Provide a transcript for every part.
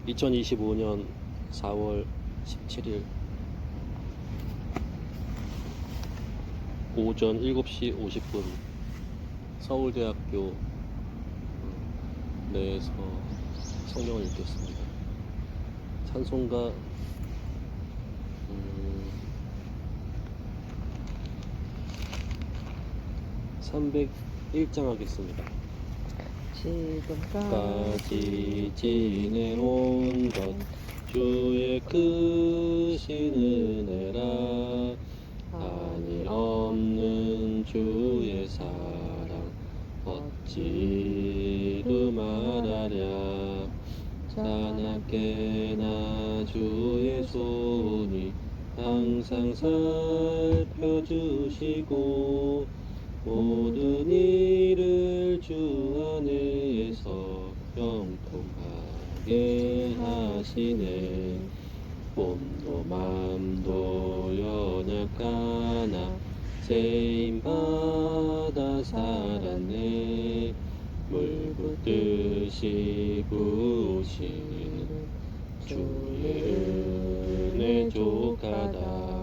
2025년 4월 17일 오전 7시 50분 서울대학교 내에서 성경을 읽겠습니다. 찬송가 301장 하겠습니다. 지금까지 지내온 것 주의 크신 은혜라. 한이 없는 주의 사랑 어찌로 말하랴. 자나깨나 주의 손이 항상 살펴주시고 모든 일을 주 안에서 형통하게 하시네. 몸도 맘도 연약하나 세임받아 살았네. 물 붓듯이 부으시는 주의 은혜 족하다.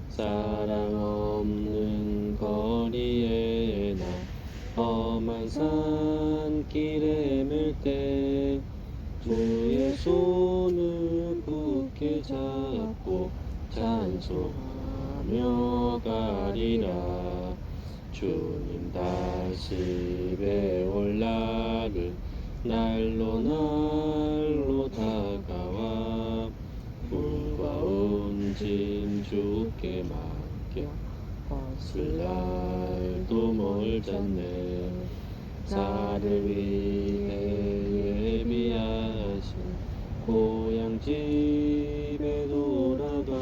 사랑 없는 거리에 나 험한 산길에 맬 때 주의 손을 굳게 잡고 찬송하며 가리라. 주님 다시 배울 날은 날로 날로 다가와 무거운 짐 주께 맡겨 쓸 날도 멀잖네. 나를 위해 예비하신 고향 집에 돌아가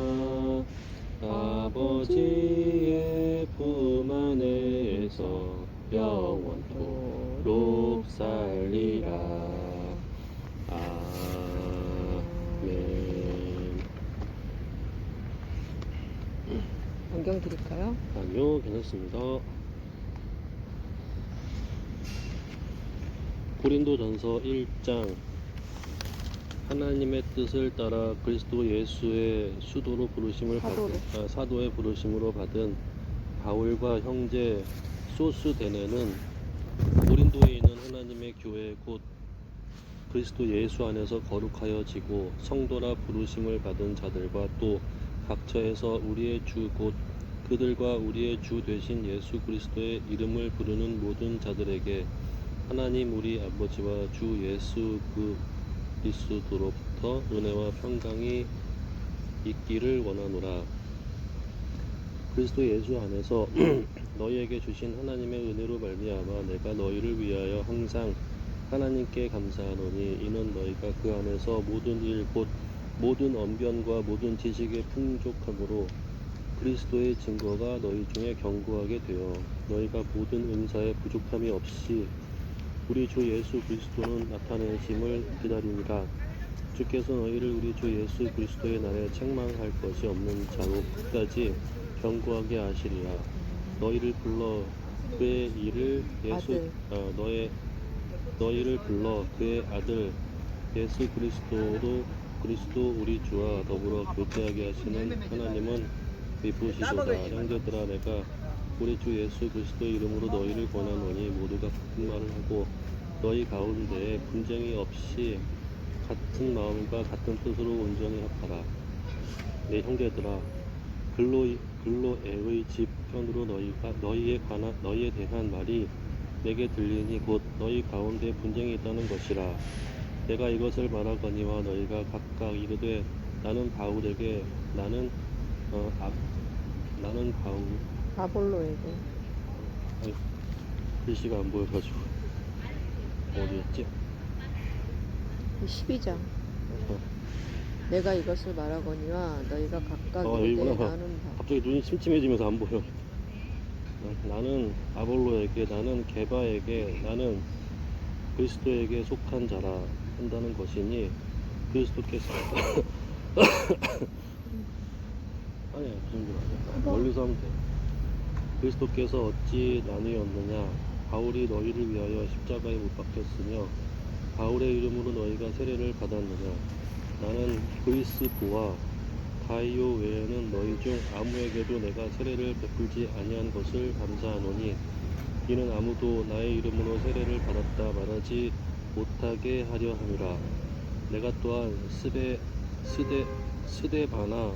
아버지의 품 안에서 영원토록 살리라. 아멘. 안경 드릴까요? 아니요, 괜찮습니다. 고린도전서 1장. 하나님의 뜻을 따라 그리스도 예수의 수도로 부르심을 사도의 부르심으로 받은 바울과 형제 소스데네는 고린도에 있는 하나님의 교회 곧 그리스도 예수 안에서 거룩하여지고 성도라 부르심을 받은 자들과 또 각처에서 우리의 주 곧 그들과 우리의 주 되신 예수 그리스도의 이름을 부르는 모든 자들에게 하나님 우리 아버지와 주 예수 그리스도로부터 은혜와 평강이 있기를 원하노라. 그리스도 예수 안에서 너희에게 주신 하나님의 은혜로 말미암아 내가 너희를 위하여 항상 하나님께 감사하노니 이는 너희가 그 안에서 모든 일 곧 모든 언변과 모든 지식의 풍족함으로 그리스도의 증거가 너희 중에 견고하게 되어 너희가 모든 은사에 부족함이 없이 우리 주 예수 그리스도는 나타내심을 기다리니라. 주께서 너희를 우리 주 예수 그리스도의 날에 책망할 것이 없는 자로 끝까지 견고하게 하시리라. 너희를 불러 그의 일을 너희를 불러 그의 아들 예수 그리스도 우리 주와 더불어 교제하게 하시는 하나님은 미쁘시도다. 형제들아 내가 우리 주 예수 그리스도의 이름으로 너희를 권하노니 모두가 같은 말을 하고 너희 가운데에 분쟁이 없이 같은 마음과 같은 뜻으로 온전히 합하라. 내 형제들아 글로에의 집 편으로 너희에 대한 말이 내게 들리니 곧 너희 가운데 분쟁이 있다는 것이라. 내가 이것을 말하거니와 너희가 각각 이르되 나는 바울에게 나는 아볼로에게 글씨가 안 보여가지고 어디였지? 12장 내가 이것을 말하거니와 너희가 각각 이르되 여기구나. 나는 갑자기 눈이 침침해지면서 안 보여. 나는 아볼로에게 나는 게바에게 나는 그리스도에게 속한 자라 한다는 것이니 그리스도께서 아니야 그 정도는 아니야. 멀리서 하면 돼. 그리스도께서 어찌 나뉘었느냐. 바울이 너희를 위하여 십자가에 못 박혔으며 바울의 이름으로 너희가 세례를 받았느냐? 나는 그리스도와 가이오 외에는 너희 중 아무에게도 내가 세례를 베풀지 아니한 것을 감사하노니 이는 아무도 나의 이름으로 세례를 받았다 말하지 못하게 하려 함이라. 내가 또한 스데바나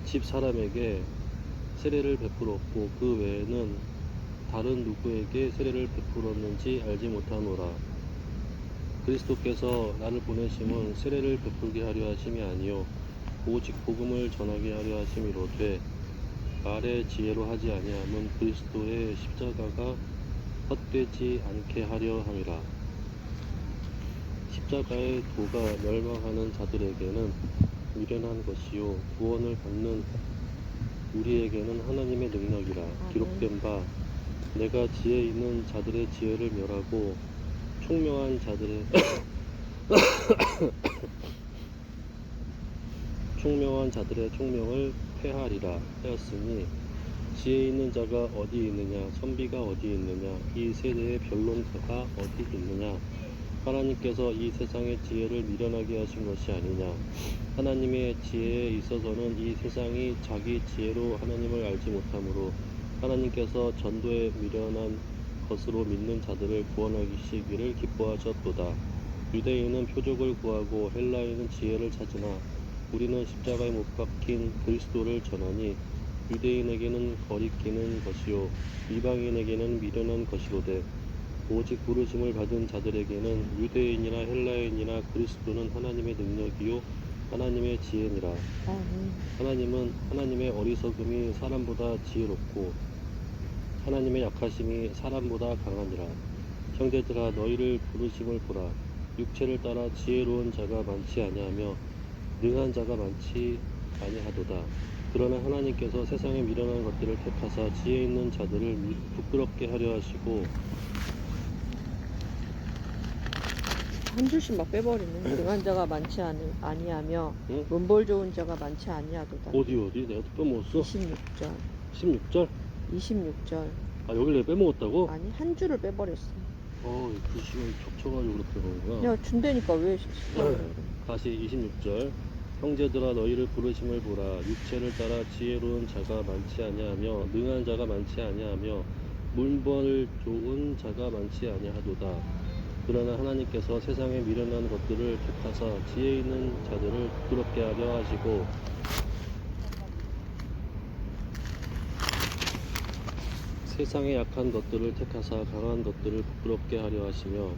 집 사람에게 세례를 베풀었고 그 외에는 다른 누구에게 세례를 베풀었는지 알지 못하노라. 그리스도께서 나를 보내심은 세례를 베풀게 하려 하심이 아니요 오직 복음을 전하게 하려 하심이로되 말의 지혜로 하지 아니함은 그리스도의 십자가가 헛되지 않게 하려 함이라. 십자가의 도가 멸망하는 자들에게는 미련한 것이요 구원을 받는 우리에게는 하나님의 능력이라. 기록된 바 내가 지혜 있는 자들의 지혜를 멸하고 총명한 자들의 총명을 폐하리라 하였으니 지혜 있는 자가 어디 있느냐 선비가 어디 있느냐 이 세대의 변론가가 어디 있느냐. 하나님께서 이 세상의 지혜를 미련하게 하신 것이 아니냐. 하나님의 지혜에 있어서는 이 세상이 자기 지혜로 하나님을 알지 못하므로 하나님께서 전도에 미련한 것으로 믿는 자들을 구원하시기를 기뻐하셨도다. 유대인은 표적을 구하고 헬라인은 지혜를 찾으나 우리는 십자가에 못 박힌 그리스도를 전하니 유대인에게는 거리끼는 것이요 이방인에게는 미련한 것이로되 오직 부르심을 받은 자들에게는 유대인이나 헬라인이나 그리스도는 하나님의 능력이요 하나님의 지혜니라. 하나님은 하나님의 어리석음이 사람보다 지혜롭고 하나님의 약하심이 사람보다 강하니라. 형제들아 너희를 부르심을 보라. 육체를 따라 지혜로운 자가 많지 아니하며 능한 자가 많지 아니하도다. 그러나 하나님께서 세상에 미련한 것들을 택하사 지혜 있는 자들을 부끄럽게 하려 하시고 한 줄씩 막 빼버리네. 등한 자가 많지 아니하며 응? 문벌 좋은 자가 많지 아니하도다. 어디 내가 또 빼먹었어? 26절 16절? 26절 아 여기를 내가 빼먹었다고? 아니 한 줄을 빼버렸어. 글씨가 겹쳐가지고 그렇게 그런 거야. 야 준다니까 왜 다시 26절. 형제들아 너희를 부르심을 보라. 육체를 따라 지혜로운 자가 많지 아니하며 능한 자가 많지 아니하며 문벌 좋은 자가 많지 아니하도다. 그러나 하나님께서 세상에 미련한 것들을 택하사 지혜 있는 자들을 부끄럽게 하려 하시고 세상에 약한 것들을 택하사 강한 것들을 부끄럽게 하려 하시며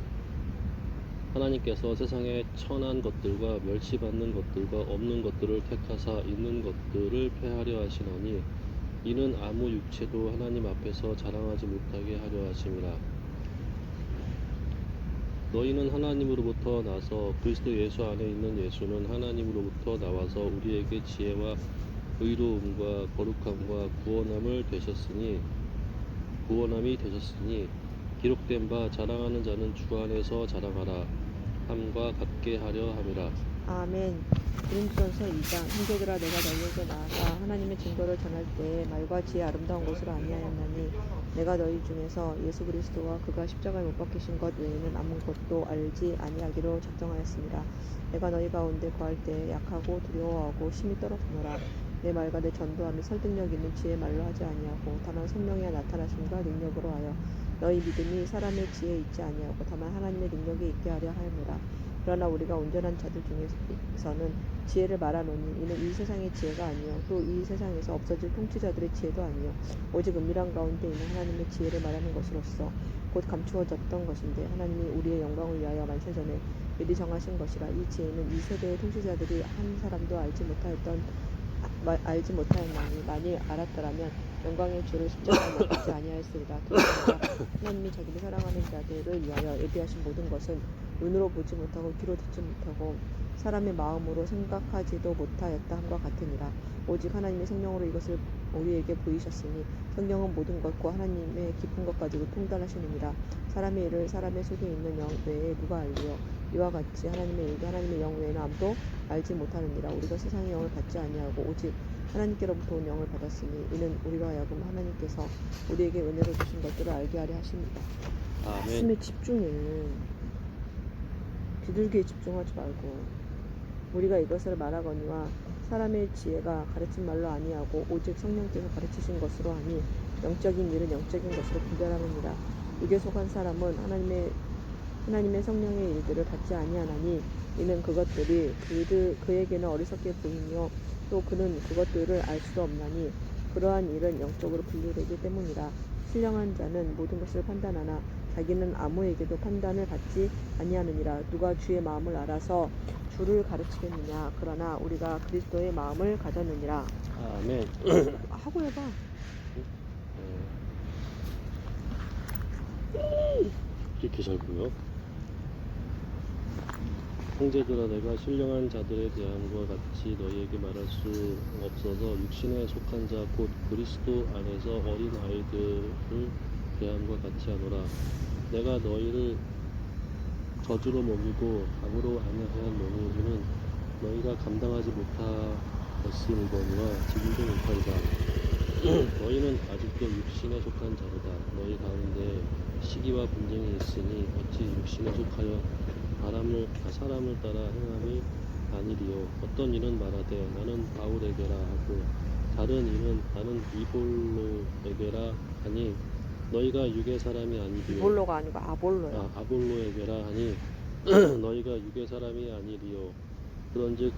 하나님께서 세상에 천한 것들과 멸시받는 것들과 없는 것들을 택하사 있는 것들을 폐하려 하시나니 이는 아무 육체도 하나님 앞에서 자랑하지 못하게 하려 하심이라. 너희는 하나님으로부터 나서 그리스도 예수 안에 있는 예수는 하나님으로부터 나와서 우리에게 지혜와 의로움과 거룩함과 구원함이 되셨으니 기록된 바 자랑하는 자는 주 안에서 자랑하라 함과 같게 하려 함이라. 아멘. 고린도전서 2장 형제들아 내가 너희에게 나아가 하나님의 증거를 전할 때에 말과 지혜 아름다운 것을 아니하였나니 내가 너희 중에서 예수 그리스도와 그가 십자가에 못 박히신 것 외에는 아무것도 알지 아니하기로 작정하였습니다. 내가 너희 가운데 거할 때에 약하고 두려워하고 심히 떨었노라. 내 말과 내 전도함이 설득력 있는 지혜 말로 하지 아니하고 다만 성령의 나타나심과 능력으로 하여 너희 믿음이 사람의 지혜에 있지 아니하고 다만 하나님의 능력에 있게 하려 하였노라. 그러나 우리가 온전한 자들 중에서는 지혜를 말하노니 이는 이 세상의 지혜가 아니요 또 이 세상에서 없어질 통치자들의 지혜도 아니요 오직 은밀한 가운데 있는 하나님의 지혜를 말하는 것으로서 곧 감추어졌던 것인데 하나님이 우리의 영광을 위하여 만세전에 미리 정하신 것이라. 이 지혜는 이 세대의 통치자들이 한 사람도 알지 못하였나니 만일 알았더라면 영광의 주를 십자가에 못 박지 아니하였으리라. 하나님이 자기를 사랑하는 자들을 위하여 예비하신 모든 것은 눈으로 보지 못하고 귀로 듣지 못하고 사람의 마음으로 생각하지도 못하였다 함과 같으니라. 오직 하나님의 성령으로 이것을 우리에게 보이셨으니 성령은 모든 것과 하나님의 깊은 것 가지고 통달하시느니라. 사람의 일을 사람의 속에 있는 영 외에 누가 알리요. 이와 같이 하나님의 일도 하나님의 영 외에는 아무도 알지 못하느니라. 우리가 세상의 영을 받지 아니하고 오직 하나님께로부터 온 영을 받았으니 이는 우리로 하여금 하나님께서 우리에게 은혜로 주신 것들을 알게 하려 하십니다. 아멘. 말씀에 집중해. 비둘기에 집중하지 말고. 우리가 이것을 말하거니와 사람의 지혜가 가르친 말로 아니하고 오직 성령께서 가르치신 것으로 하니 영적인 일은 영적인 것으로 분별하느니라. 육에 속한 사람은 하나님의 성령의 일들을 받지 아니하나니 이는 그것들이 그에게는 어리석게 보이며 또 그는 그것들을 알 수도 없나니 그러한 일은 영적으로 분류되기 때문이라. 신령한 자는 모든 것을 판단하나 자기는 아무에게도 판단을 받지 아니하느니라. 누가 주의 마음을 알아서 주를 가르치겠느냐. 그러나 우리가 그리스도의 마음을 가졌느니라. 아멘. 하고 해봐. 이렇게 잘 보여? 형제들아, 내가 신령한 자들에 대함과 같이 너희에게 말할 수 없어서 육신에 속한 자 곧 그리스도 안에서 어린 아이들을 대함과 같이 하노라. 내가 너희를 저주로 먹이고 악으로 아니하였노니 이는 너희가 감당하지 못하였음이거니와 지금도 못하리라. 너희는 아직도 육신에 속한 자로다. 너희 가운데 시기와 분쟁이 있으니 어찌 육신에 속하여 사람을 따라 행함이 아니리요. 어떤 이는 말하되 나는 바울에게라 하고 다른 이는 나는 이볼로에게라 하니 너희가 육의 사람이 아니리요. 이볼로가 아니고 아볼로야. 아볼로에게라 하니 너희가 육의 사람이 아니리요. 그런즉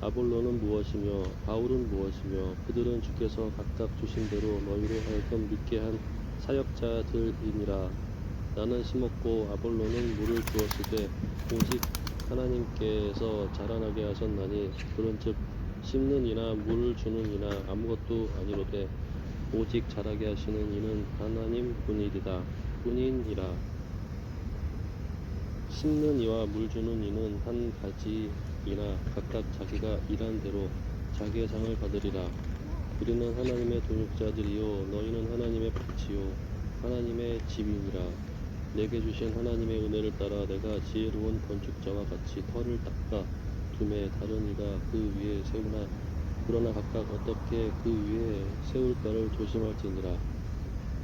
아볼로는 무엇이며 바울은 무엇이며 그들은 주께서 각각 주신 대로 너희로 하여금 믿게 한 사역자들이니라. 나는 심었고 아볼로는 물을 주었으되 오직 하나님께서 자라나게 하셨나니 그런즉 심는 이나 물을 주는 이나 아무것도 아니로되 오직 자라게 하시는 이는 하나님 뿐이니라. 심는 이와 물 주는 이는 한 가지이나 각각 자기가 일한 대로 자기의 상을 받으리라. 우리는 하나님의 동역자들이요 너희는 하나님의 밭이요 하나님의 집이니라. 내게 주신 하나님의 은혜를 따라 내가 지혜로운 건축자와 같이 터를 닦아 두매 다른 이가 그 위에 세우나 그러나 각각 어떻게 그 위에 세울까를 조심할지니라.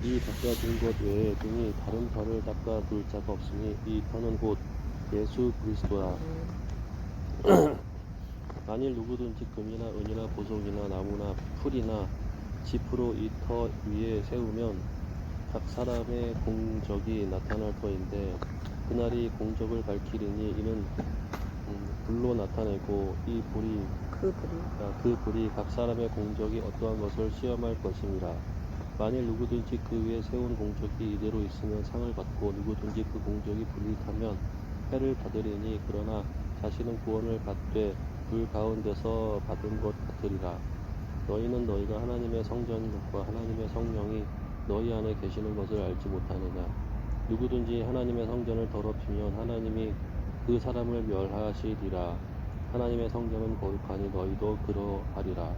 이 닦아둔 것 외에 등이 다른 터를 닦아둘 자가 없으니 이 터는 곧 예수 그리스도라. 만일 누구든지 금이나 은이나 보석이나 나무나 풀이나 짚으로 이 터 위에 세우면 각 사람의 공적이 나타날 터인데 그날이 공적을 밝히리니 이는 불로 나타내고 이 불이 그 불이 각 사람의 공적이 어떠한 것을 시험할 것임이라. 만일 누구든지 그 위에 세운 공적이 이대로 있으면 상을 받고 누구든지 그 공적이 불리하면 해를 받으리니 그러나 자신은 구원을 받되 불 가운데서 받은 것 같으리라. 너희는 너희가 하나님의 성전인 것과 하나님의 성령이 너희 안에 계시는 것을 알지 못하느냐. 누구든지 하나님의 성전을 더럽히면 하나님이 그 사람을 멸하시리라. 하나님의 성전은 거룩하니 너희도 그러하리라.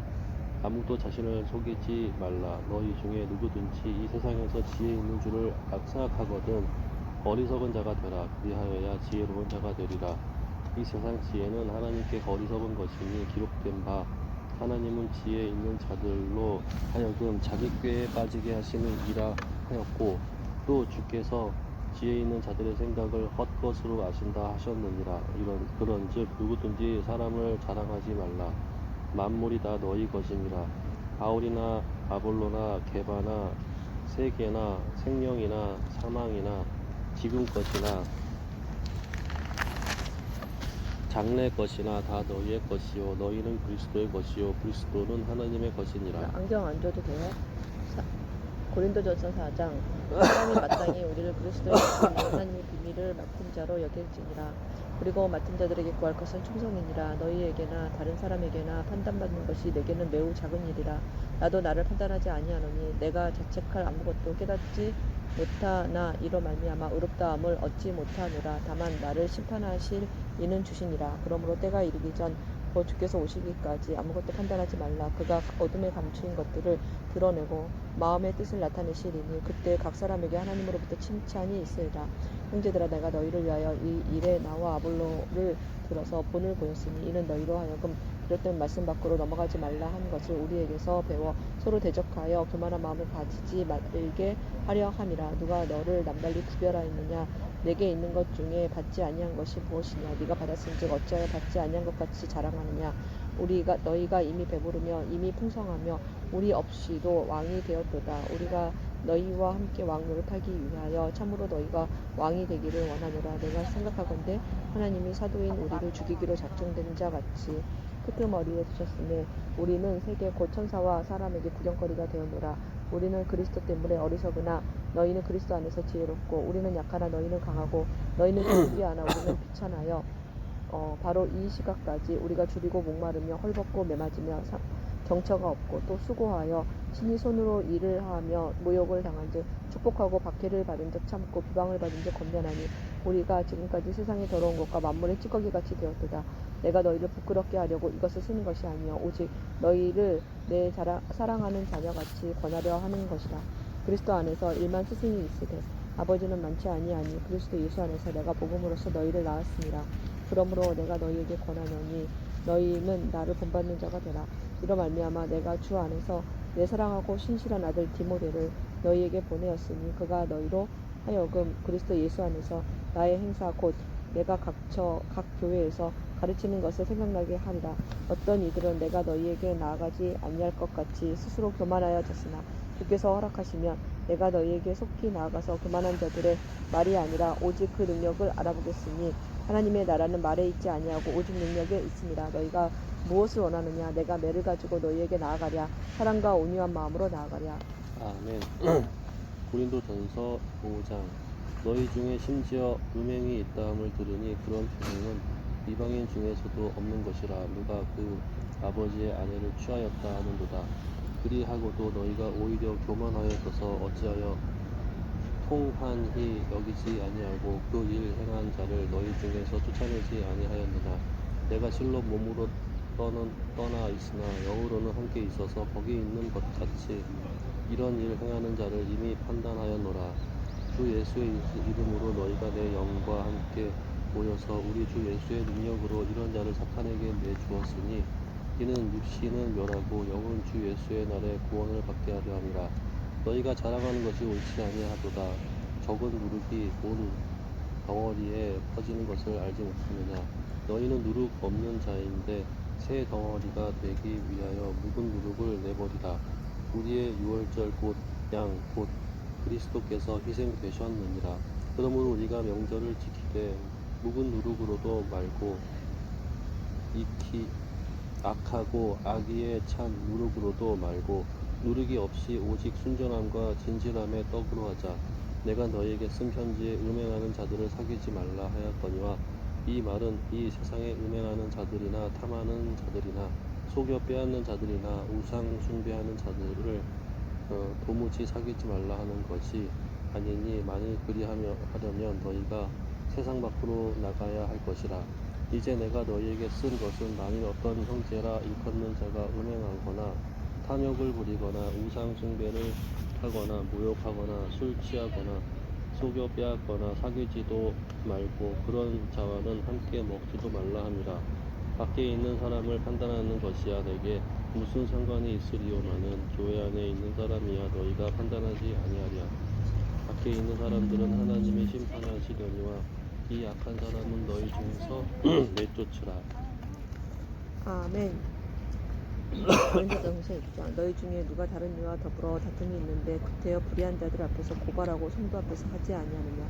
아무도 자신을 속이지 말라. 너희 중에 누구든지 이 세상에서 지혜 있는 줄을 생각하거든 어리석은 자가 되라. 그리하여야 지혜로운 자가 되리라. 이 세상 지혜는 하나님께 어리석은 것이니 기록된 바 하나님은 지혜 있는 자들로 하여금 자기 꾀에 빠지게 하시는 이라 하였고 또 주께서 지혜 있는 자들의 생각을 헛것으로 아신다 하셨느니라. 그런즉 누구든지 사람을 자랑하지 말라. 만물이 다 너희 것이니라. 바울이나 아볼로나 게바나 세계나 생명이나 사망이나 지금 것이나 장래 것이나 다 너희의 것이요 너희는 그리스도의 것이요 그리스도는 하나님의 것이니라. 안경 안 줘도 돼요? 고린도전서 4장 사람이 마땅히 우리를 그리스도의 것이며 하나님의 비밀을 맡은 자로 여길지니라. 그리고 맡은 자들에게 구할 것은 충성이니라. 너희에게나 다른 사람에게나 판단받는 것이 내게는 매우 작은 일이라. 나도 나를 판단하지 아니하노니 내가 자책할 아무것도 깨닫지 못하나 이로 말미암아 의롭다함을 얻지 못하노라. 다만 나를 심판하실 이는 주시니라. 그러므로 때가 이르기 전 곧 주께서 오시기까지 아무것도 판단하지 말라. 그가 어둠에 감추인 것들을 드러내고 마음의 뜻을 나타내시리니 그때 각 사람에게 하나님으로부터 칭찬이 있으리라. 형제들아, 내가 너희를 위하여 이 일에 나와 아볼로를 들어서 본을 보였으니 이는 너희로 하여금 비롯된 말씀 밖으로 넘어가지 말라 한 것을 우리에게서 배워 서로 대적하여 교만한 마음을 가지지 말게 하려 함이라. 누가 너를 남달리 구별하였느냐? 내게 있는 것 중에 받지 아니한 것이 무엇이냐? 네가 받았은즉 어찌하여 받지 아니한 것 같이 자랑하느냐? 너희가 이미 배부르며 이미 풍성하며 우리 없이도 왕이 되었도다. 우리가 너희와 함께 왕 노릇하기 위하여 참으로 너희가 왕이 되기를 원하노라. 내가 생각하건대 하나님이 사도인 우리를 죽이기로 작정된 자 같이 끄트머리에 두셨으니 우리는 세계 곧 천사와 사람에게 구경거리가 되었노라. 우리는 그리스도 때문에 어리석으나 너희는 그리스도 안에서 지혜롭고 우리는 약하나 너희는 강하고 너희는 준비하나 우리는 비천하여 바로 이 시각까지 우리가 줄이고 목마르며 헐벗고 매맞으며 정처가 없고 또 수고하여 친히 손으로 일을 하며 모욕을 당한즉 축복하고 박해를 받은즉 참고 비방을 받은즉 권면하니 우리가 지금까지 세상의 더러운 것과 만물의 찌꺼기같이 되었도다. 내가 너희를 부끄럽게 하려고 이것을 쓰는 것이 아니요 오직 너희를 내 사랑하는 자녀같이 권하려 하는 것이라. 그리스도 안에서 일만 스승이 있으되 아버지는 많지 아니하니 그리스도 예수 안에서 내가 복음으로써 너희를 낳았습니다. 그러므로 내가 너희에게 권하노니 너희는 나를 본받는 자가 되라. 이로 말미암아 내가 주 안에서 내 사랑하고 신실한 아들 디모데를 너희에게 보내었으니 그가 너희로 하여금 그리스도 예수 안에서 나의 행사 곧 내가 각 교회에서 가르치는 것을 생각나게 하리라. 어떤 이들은 내가 너희에게 나아가지 아니할 것 같이 스스로 교만하여졌으나 주께서 허락하시면 내가 너희에게 속히 나아가서 교만한 자들의 말이 아니라 오직 그 능력을 알아보겠으니 하나님의 나라는 말에 있지 아니하고 오직 능력에 있습니다. 너희가 무엇을 원하느냐? 내가 매를 가지고 너희에게 나아가랴. 사랑과 온유한 마음으로 나아가랴. 아멘. 고린도전서 5장. 너희 중에 심지어 음행이 있다함을 들으니 그런 음행은 이방인 중에서도 없는 것이라. 누가 그 아버지의 아내를 취하였다 하는도다. 그리하고도 너희가 오히려 교만하여져서 어찌하여 통한히 여기지 아니하고 그 일 행한 자를 너희 중에서 쫓아내지 아니하였느냐. 내가 실로 몸으로 떠나 있으나 영으로는 함께 있어서 거기 있는 것 같이 이런 일 행하는 자를 이미 판단하였노라. 주 예수의 이름으로 너희가 내 영과 함께 모여서 우리 주 예수의 능력으로 이런 자를 사탄에게 내주었으니 이는 육신은 멸하고 영은 주 예수의 날에 구원을 받게 하려 함이라. 너희가 자랑하는 것이 옳지 아니하도다. 적은 누룩이 온 덩어리에 퍼지는 것을 알지 못하느냐. 너희는 누룩 없는 자인데 새 덩어리가 되기 위하여 묵은 누룩을 내버리라. 우리의 유월절 곧 양 곧 그리스도께서 희생되셨느니라. 그러므로 우리가 명절을 지키되 묵은 누룩으로도 말고 악하고 악의에 찬 누룩으로도 말고 누룩이 없이 오직 순전함과 진실함의 떡으로 하자. 내가 너희에게 쓴 편지에 음행하는 자들을 사귀지 말라 하였거니와 이 말은 이 세상에 음행하는 자들이나 탐하는 자들이나 속여 빼앗는 자들이나 우상 숭배하는 자들을 도무지 사귀지 말라 하는 것이 아니니 만일 그리하려면 너희가 세상 밖으로 나가야 할 것이라. 이제 내가 너희에게 쓴 것은 만일 어떤 형제라 일컫는 자가 음행하거나 탐욕을 부리거나 우상 숭배를 하거나 모욕하거나 술 취하거나 속여 빼앗거나 사귀지도 말고 그런 자와는 함께 먹지도 말라 함이라. 밖에 있는 사람을 판단하는 것이야 내게 무슨 상관이 있으리오마는 교회 안에 있는 사람이야 너희가 판단하지 아니하랴. 밖에 있는 사람들은 하나님이 심판하시려니와 이 악한 사람은 너희 중에서 내쫓으라. 아멘. 고린도전서 6장. 너희 중에 누가 다른 이와 더불어 다툼이 있는데 구태여 불의한 자들 앞에서 고발하고 성도 앞에서 하지 아니하느냐.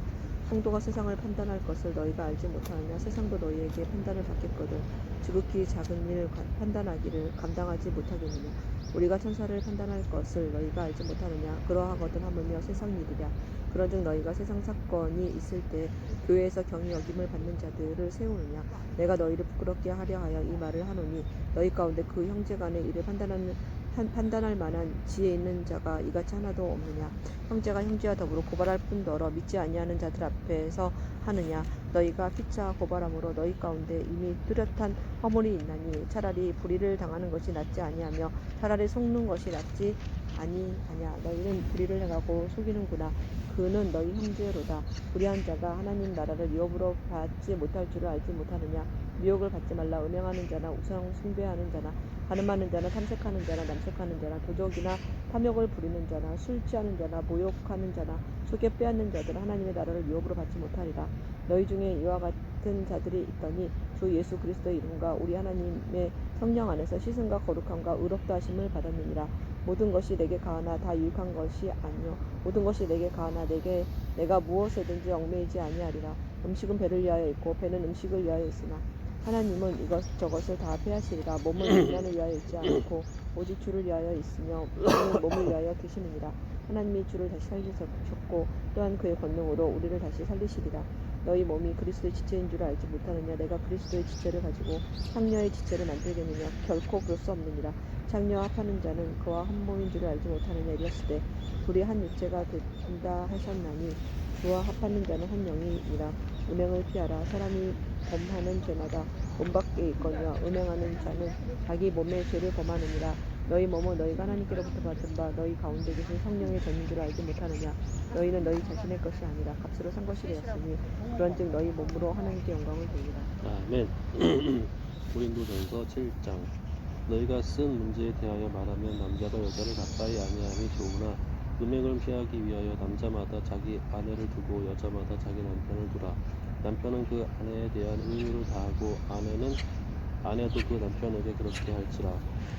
성도가 세상을 판단할 것을 너희가 알지 못하느냐. 세상도 너희에게 판단을 받겠거든 지극히 작은 일 판단하기를 감당하지 못하겠느냐. 우리가 천사를 판단할 것을 너희가 알지 못하느냐. 그러하거든 하물며 세상 일이랴. 그런즉 너희가 세상 사건이 있을 때 교회에서 경히 여김을 받는 자들을 세우느냐. 내가 너희를 부끄럽게 하려 하여 이 말을 하노니 너희 가운데 그 형제 간의 일을 판단할 만한 지혜 있는 자가 이같이 하나도 없느냐. 형제가 형제와 더불어 고발할 뿐더러 믿지 아니하는 자들 앞에서 하느냐. 너희가 피차 고발함으로 너희 가운데 이미 뚜렷한 허물이 있나니 차라리 불의를 당하는 것이 낫지 아니하며 차라리 속는 것이 낫지 아니하냐. 너희는 불의를 행하고 속이는구나. 그는 너희 형제로다. 불의한 자가 하나님 나라를 유업으로 받지 못할 줄을 알지 못하느냐. 미혹을 받지 말라. 음행하는 자나 우상 숭배하는 자나 가늠하는 자나 탐색하는 자나 남색하는 자나 도적이나 탐욕을 부리는 자나 술 취하는 자나 모욕하는 자나 속여 빼앗는 자들은 하나님의 나라를 유업으로 받지 못하리라. 너희 중에 이와 같은 자들이 있더니 주 예수 그리스도의 이름과 우리 하나님의 성령 안에서 씻음과 거룩함과 의롭다 하심을 받았느니라. 모든 것이 내게 가하나 다 유익한 것이 아니요 모든 것이 내게 가하나 내가 무엇에든지 얽매이지 아니하리라. 음식은 배를 위하여 있고 배는 음식을 위하여 있으나 하나님은 이것저것을 다 폐하시리라. 몸은 인간을 위하여 있지 않고 오직 주를 위하여 있으며 주는 몸을 위하여 계시느니라. 하나님이 주를 다시 살리셨고 또한 그의 권능으로 우리를 다시 살리시리라. 너희 몸이 그리스도의 지체인 줄을 알지 못하느냐. 내가 그리스도의 지체를 가지고 창녀의 지체를 만들겠느냐. 결코 그럴 수 없느니라. 창녀와 합하는 자는 그와 한 몸인 줄을 알지 못하느냐. 이랬으되 둘이 한 육체가 된다 하셨나니 주와 합하는 자는 한 영이니라. 음행을 피하라. 사람이 범하는 죄마다 몸 밖에 있거니와 음행하는 자는 자기 몸의 죄를 범하느니라. 너희 몸은 너희가 하나님께로부터 받은 바 너희 가운데 계신 성령의 전인 줄 알지 못하느냐. 너희는 너희 자신의 것이 아니라 값으로 산 것이 되었으니 그런즉 너희 몸으로 하나님께 영광을 돌리라. 아멘. 고린도전서 7장. 너희가 쓴 문제에 대하여 말하면 남자가 여자를 가까이 아니함이 좋으나 음행을 피하기 위하여 남자마다 자기 아내를 두고 여자마다 자기 남편을 두라. 남편은 그 아내에 대한 의무를 다하고 아내도 그 남편에게 그렇게 할지라.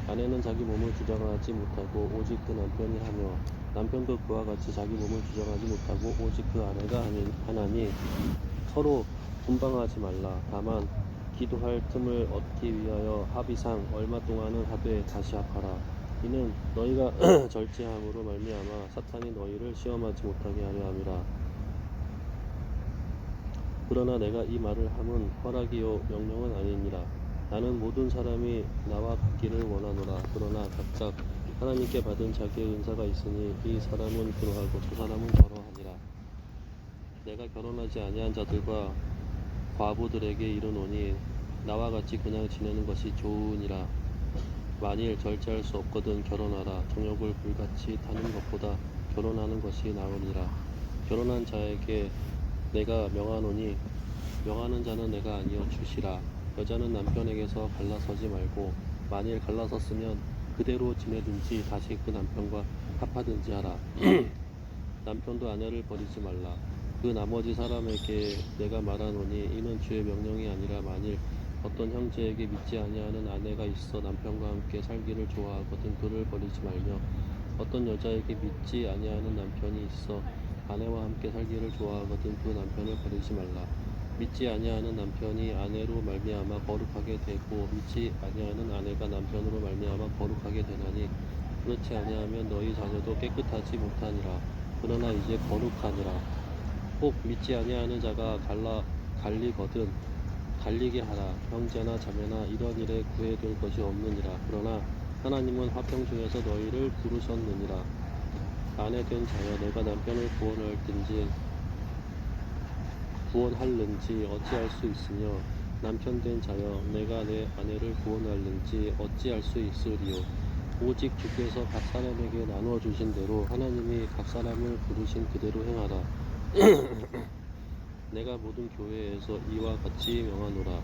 아내는 자기 몸을 주장하지 못하고 오직 그 남편이 하며 남편도 그와 같이 자기 몸을 주장하지 못하고 오직 그 아내가 하나니 서로 분방하지 말라. 다만 기도할 틈을 얻기 위하여 합의상 얼마 동안은 하되 다시 합하라. 이는 너희가 절제함으로 말미암아 사탄이 너희를 시험하지 못하게 하려 함이라. 그러나 내가 이 말을 함은 허락이요 명령은 아니니라. 나는 모든 사람이 나와 같기를 원하노라. 그러나 각각 하나님께 받은 자기의 은사가 있으니 이 사람은 그러하고 저 사람은 저러하니라. 내가 결혼하지 아니한 자들과 과부들에게 이르노니 나와 같이 그냥 지내는 것이 좋으니라. 만일 절제할 수 없거든 결혼하라. 정욕을 불같이 타는 것보다 결혼하는 것이 나으니라. 결혼한 자에게 내가 명하노니 명하는 자는 내가 아니요 주시라. 여자는 남편에게서 갈라서지 말고 만일 갈라섰으면 그대로 지내든지 다시 그 남편과 합하든지 하라. 남편도 아내를 버리지 말라. 그 나머지 사람에게 내가 말하노니 이는 주의 명령이 아니라 만일 어떤 형제에게 믿지 아니하는 아내가 있어 남편과 함께 살기를 좋아하거든 그를 버리지 말며 어떤 여자에게 믿지 아니하는 남편이 있어 아내와 함께 살기를 좋아하거든 그 남편을 버리지 말라. 믿지 아니하는 남편이 아내로 말미암아 거룩하게 되고 믿지 아니하는 아내가 남편으로 말미암아 거룩하게 되나니 그렇지 아니하면 너희 자녀도 깨끗하지 못하니라. 그러나 이제 거룩하니라. 혹 믿지 아니하는 자가 갈리거든 갈리게 하라. 형제나 자매나 이런 일에 구애될 것이 없느니라. 그러나 하나님은 화평 중에서 너희를 부르셨느니라. 아내 된 자여 내가 남편을 구원할는지 어찌할 수 있으며 남편 된 자여 내가 내 아내를 구원할는지 어찌할 수 있으리요. 오직 주께서 각 사람에게 나누어 주신 대로 하나님이 각 사람을 부르신 그대로 행하라. 내가 모든 교회에서 이와 같이 명하노라.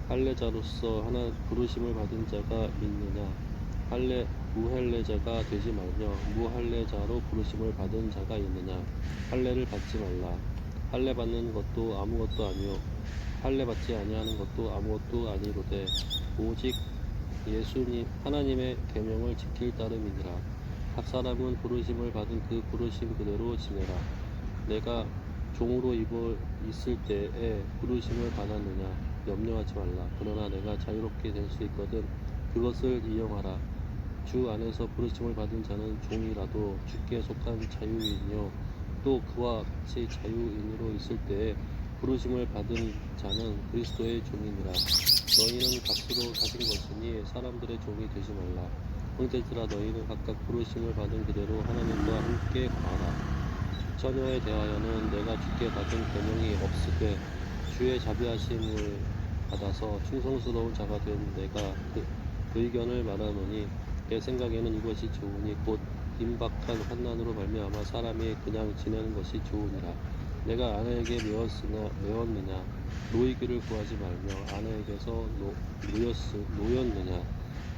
할례자로서 하나 부르심을 받은 자가 있느냐. 무할례자가 되지 말며 무할례자로 부르심을 받은 자가 있느냐. 할례를 받지 말라. 할례 받는 것도 아무것도 아니요 할례 받지 아니하는 것도 아무것도 아니로되 오직 예수님 하나님의 계명을 지킬 따름이니라. 각 사람은 부르심을 받은 그 부르심 그대로 지내라. 내가 종으로 있을 때에 부르심을 받았느냐 염려하지 말라. 그러나 내가 자유롭게 될 수 있거든 그것을 이용하라. 주 안에서 부르심을 받은 자는 종이라도 주께 속한 자유인이요 또 그와 같이 자유인으로 있을 때에 부르심을 받은 자는 그리스도의 종이니라. 너희는 값으로 사신 것이니 사람들의 종이 되지 말라. 형제들아 너희는 각각 부르심을 받은 그대로 하나님과 함께 거하라. 처녀에 대하여는 내가 주께 받은 계명이 없으되 주의 자비하심을 받아서 충성스러운 자가 된 내가 그 의견을 말하노니 내 생각에는 이것이 좋으니 곧 임박한 환난으로 말미암아 사람이 그냥 지내는 것이 좋으니라. 내가 아내에게 메었느냐 노이기를 구하지 말며 아내에게서 노였느냐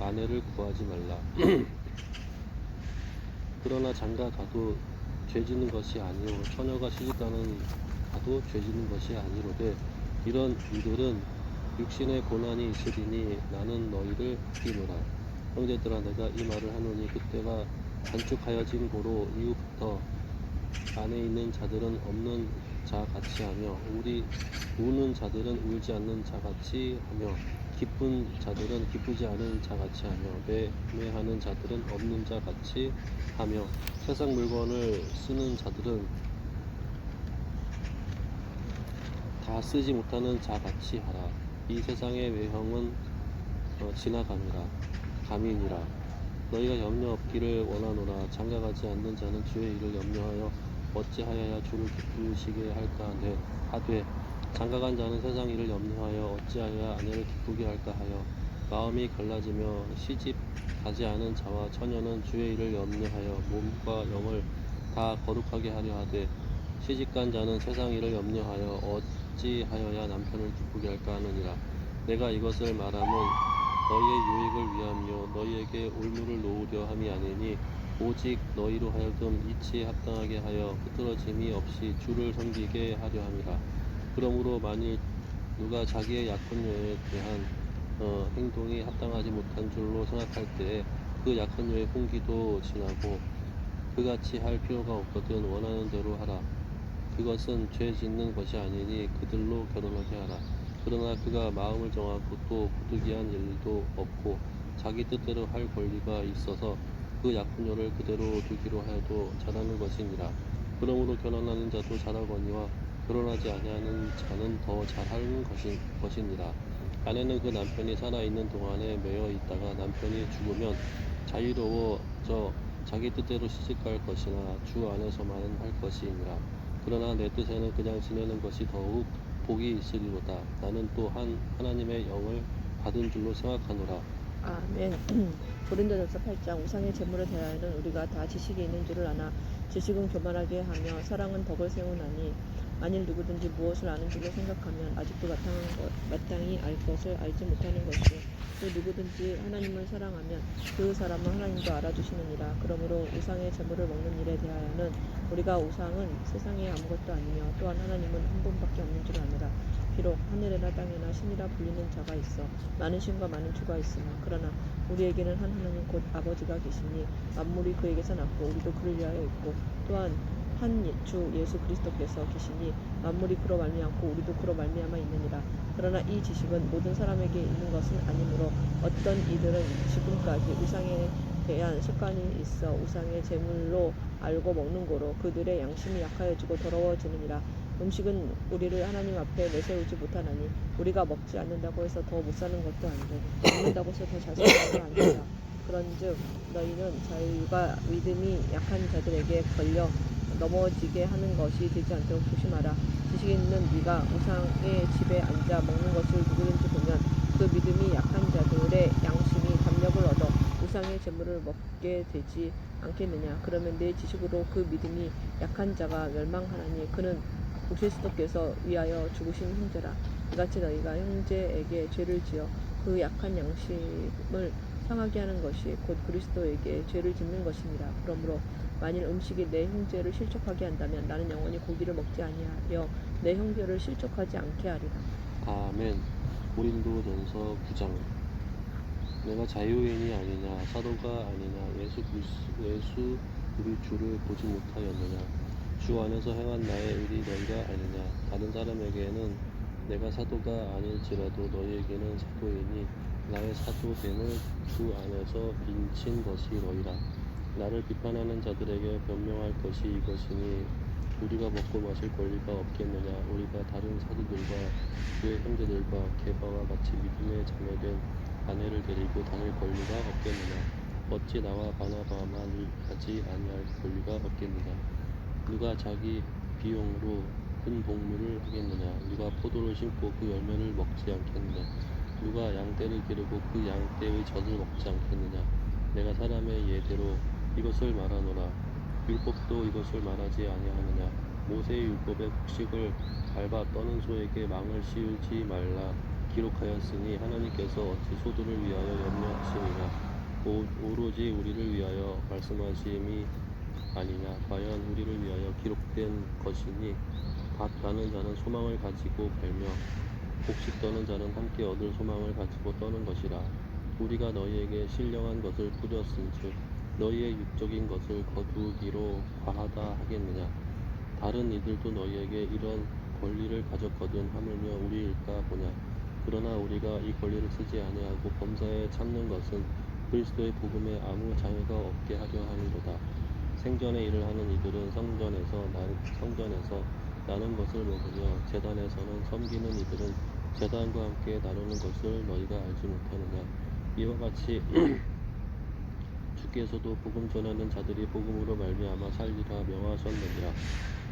아내를 구하지 말라. 그러나 장가 가도 죄지는 것이 아니요 처녀가 시집가는 가도 죄지는 것이 아니로되 이런 이들은 육신의 고난이 있으리니 나는 너희를 아끼노라. 형제들아 내가 이 말을 하노니 그때가 단축하여진 고로 이후부터 안에 있는 자들은 없는 자 같이 하며 우는 자들은 울지 않는 자 같이 하며 기쁜 자들은 기쁘지 않은 자 같이 하며 매매하는 자들은 없는 자 같이 하며 세상 물건을 쓰는 자들은 다 쓰지 못하는 자 같이 하라. 이 세상의 외형은 지나감이라 감이니라. 너희가 염려 없기를 원하노라. 장가가지 않는 자는 주의 일을 염려하여 어찌하여야 주를 기쁘시게 할까 하되 장가간 자는 세상 일을 염려하여 어찌하여야 아내를 기쁘게 할까 하여 마음이 갈라지며 시집 가지 않은 자와 처녀는 주의 일을 염려하여 몸과 영을 다 거룩하게 하려 하되 시집간 자는 세상 일을 염려하여 어찌하여야 남편을 기쁘게 할까 하느니라. 내가 이것을 말함은 너희의 유익을 위하며 너희에게 올무를 놓으려 함이 아니니 오직 너희로 하여금 이치에 합당하게 하여 흐트러짐이 없이 주를 섬기게 하려 함이라. 그러므로 만일 누가 자기의 약혼녀에 대한 행동이 합당하지 못한 줄로 생각할 때에 그 약혼녀의 혼기도 지나고 그같이 할 필요가 없거든 원하는 대로 하라. 그것은 죄 짓는 것이 아니니 그들로 결혼하게 하라. 그러나 그가 마음을 정하고 또 부득이한 일도 없고 자기 뜻대로 할 권리가 있어서 그 약혼녀를 그대로 두기로 하여도 잘하는 것이니라. 그러므로 결혼하는 자도 잘하거니와 결혼하지 아니하는 자는 더 잘하는 것이니라. 아내는 그 남편이 살아있는 동안에 매여 있다가 남편이 죽으면 자유로워져 자기 뜻대로 시집갈 것이나 주 안에서만 할 것이니라. 그러나 내 뜻에는 그냥 지내는 것이 더욱 복이 있으리로다. 나는 또한 하나님의 영을 받은 줄로 생각하노라. 아멘. 고린도전서 8장. 우상의 제물에 대하여는 우리가 다 지식이 있는 줄을 아나 지식은 교만하게 하며 사랑은 덕을 세우나니 만일 누구든지 무엇을 아는 줄로 생각하면 아직도 마땅히 알 것을 알지 못하는 것이요 또 누구든지 하나님을 사랑하면 그 사람은 하나님도 알아주시느니라. 그러므로 우상의 제물을 먹는 일에 대하여는 우리가 우상은 세상에 아무것도 아니며 또한 하나님은 한 분밖에 없는 줄 아노라. 비록 하늘에나 땅에나 신이라 불리는 자가 있어 많은 신과 많은 주가 있으나 그러나 우리에게는 한 하나님 곧 아버지가 계시니 만물이 그에게서 났고 우리도 그를 위하여 있고 또한 한 주 예수 그리스도께서 계시니 만물이 그로 말미암고 우리도 그로 말미암아 있느니라. 그러나 이 지식은 모든 사람에게 있는 것은 아니므로 어떤 이들은 지금까지 우상에 대한 습관이 있어 우상의 제물로 알고 먹는 고로 그들의 양심이 약하여지고 더러워지느니라. 음식은 우리를 하나님 앞에 내세우지 못하나니 우리가 먹지 않는다고 해서 더 못 사는 것도 아니고 먹는다고 해서 더 잘 사는 것도 아니라. 그런즉 너희는 자유가 믿음이 약한 자들에게 걸려 넘어지게 하는 것이 되지 않도록 조심하라. 지식 있는 네가 우상의 집에 앉아 먹는 것을 누구든지 보면 그 믿음이 약한 자들의 양심이 담력을 얻어 우상의 제물을 먹게 되지 않겠느냐. 그러면 내 지식으로 그 믿음이 약한 자가 멸망하나니 그는 그리스도께서 위하여 죽으신 형제라. 이같이 너희가 형제에게 죄를 지어 그 약한 양심을 상하게 하는 것이 곧 그리스도에게 죄를 짓는 것이니라. 그러므로 만일 음식이 내 형제를 실족하게 한다면 나는 영원히 고기를 먹지 아니하여 내 형제를 실족하지 않게 하리라. 아멘. 고린도전서 9장. 내가 자유인이 아니냐 사도가 아니냐 예수 우리 주를 보지 못하였느냐 주 안에서 행한 나의 일이 너희가 아니냐. 다른 사람에게는 내가 사도가 아닐지라도 너희에게는 사도이니 나의 사도됨을 주 안에서 인친 것이 너희라. 나를 비판하는 자들에게 변명할 것이 이것이니 우리가 먹고 마실 권리가 없겠느냐. 우리가 다른 사도들과 주의 형제들과 게바와 같이 믿음의 자매된 아내를 데리고 다닐 권리가 없겠느냐. 어찌 나와 바나바만 하지 아니할 권리가 없겠느냐. 누가 자기 비용으로 큰 복물을 하겠느냐. 누가 포도를 심고 그 열매를 먹지 않겠느냐. 누가 양떼를 기르고 그 양떼의 젖을 먹지 않겠느냐. 내가 사람의 예대로 이것을 말하노라. 율법도 이것을 말하지 아니하느냐. 모세의 율법의 곡식을 밟아 떠는 소에게 망을 씌우지 말라 기록하였으니 하나님께서 어찌 소들을 위하여 염려하시느냐. 오로지 우리를 위하여 말씀하심이 아니냐. 과연 우리를 위하여 기록된 것이니 밭 가는 자는 소망을 가지고 갈며 곡식 떠는 자는 함께 얻을 소망을 가지고 떠는 것이라. 우리가 너희에게 신령한 것을 뿌렸은즉 너희의 육적인 것을 거두기로 과하다 하겠느냐. 다른 이들도 너희에게 이런 권리를 가졌거든 하물며 우리일까 보냐. 그러나 우리가 이 권리를 쓰지 아니하고 범사에 참는 것은 그리스도의 복음에 아무 장애가 없게 하려 함이로다. 생전에 일을 하는 이들은 성전에서 나눈 것을 먹으며 제단에서는 섬기는 이들은 제단과 함께 나누는 것을 너희가 알지 못하느냐. 이와 같이 주께서도 복음 전하는 자들이 복음으로 말미암아 살리라 명하셨느니라.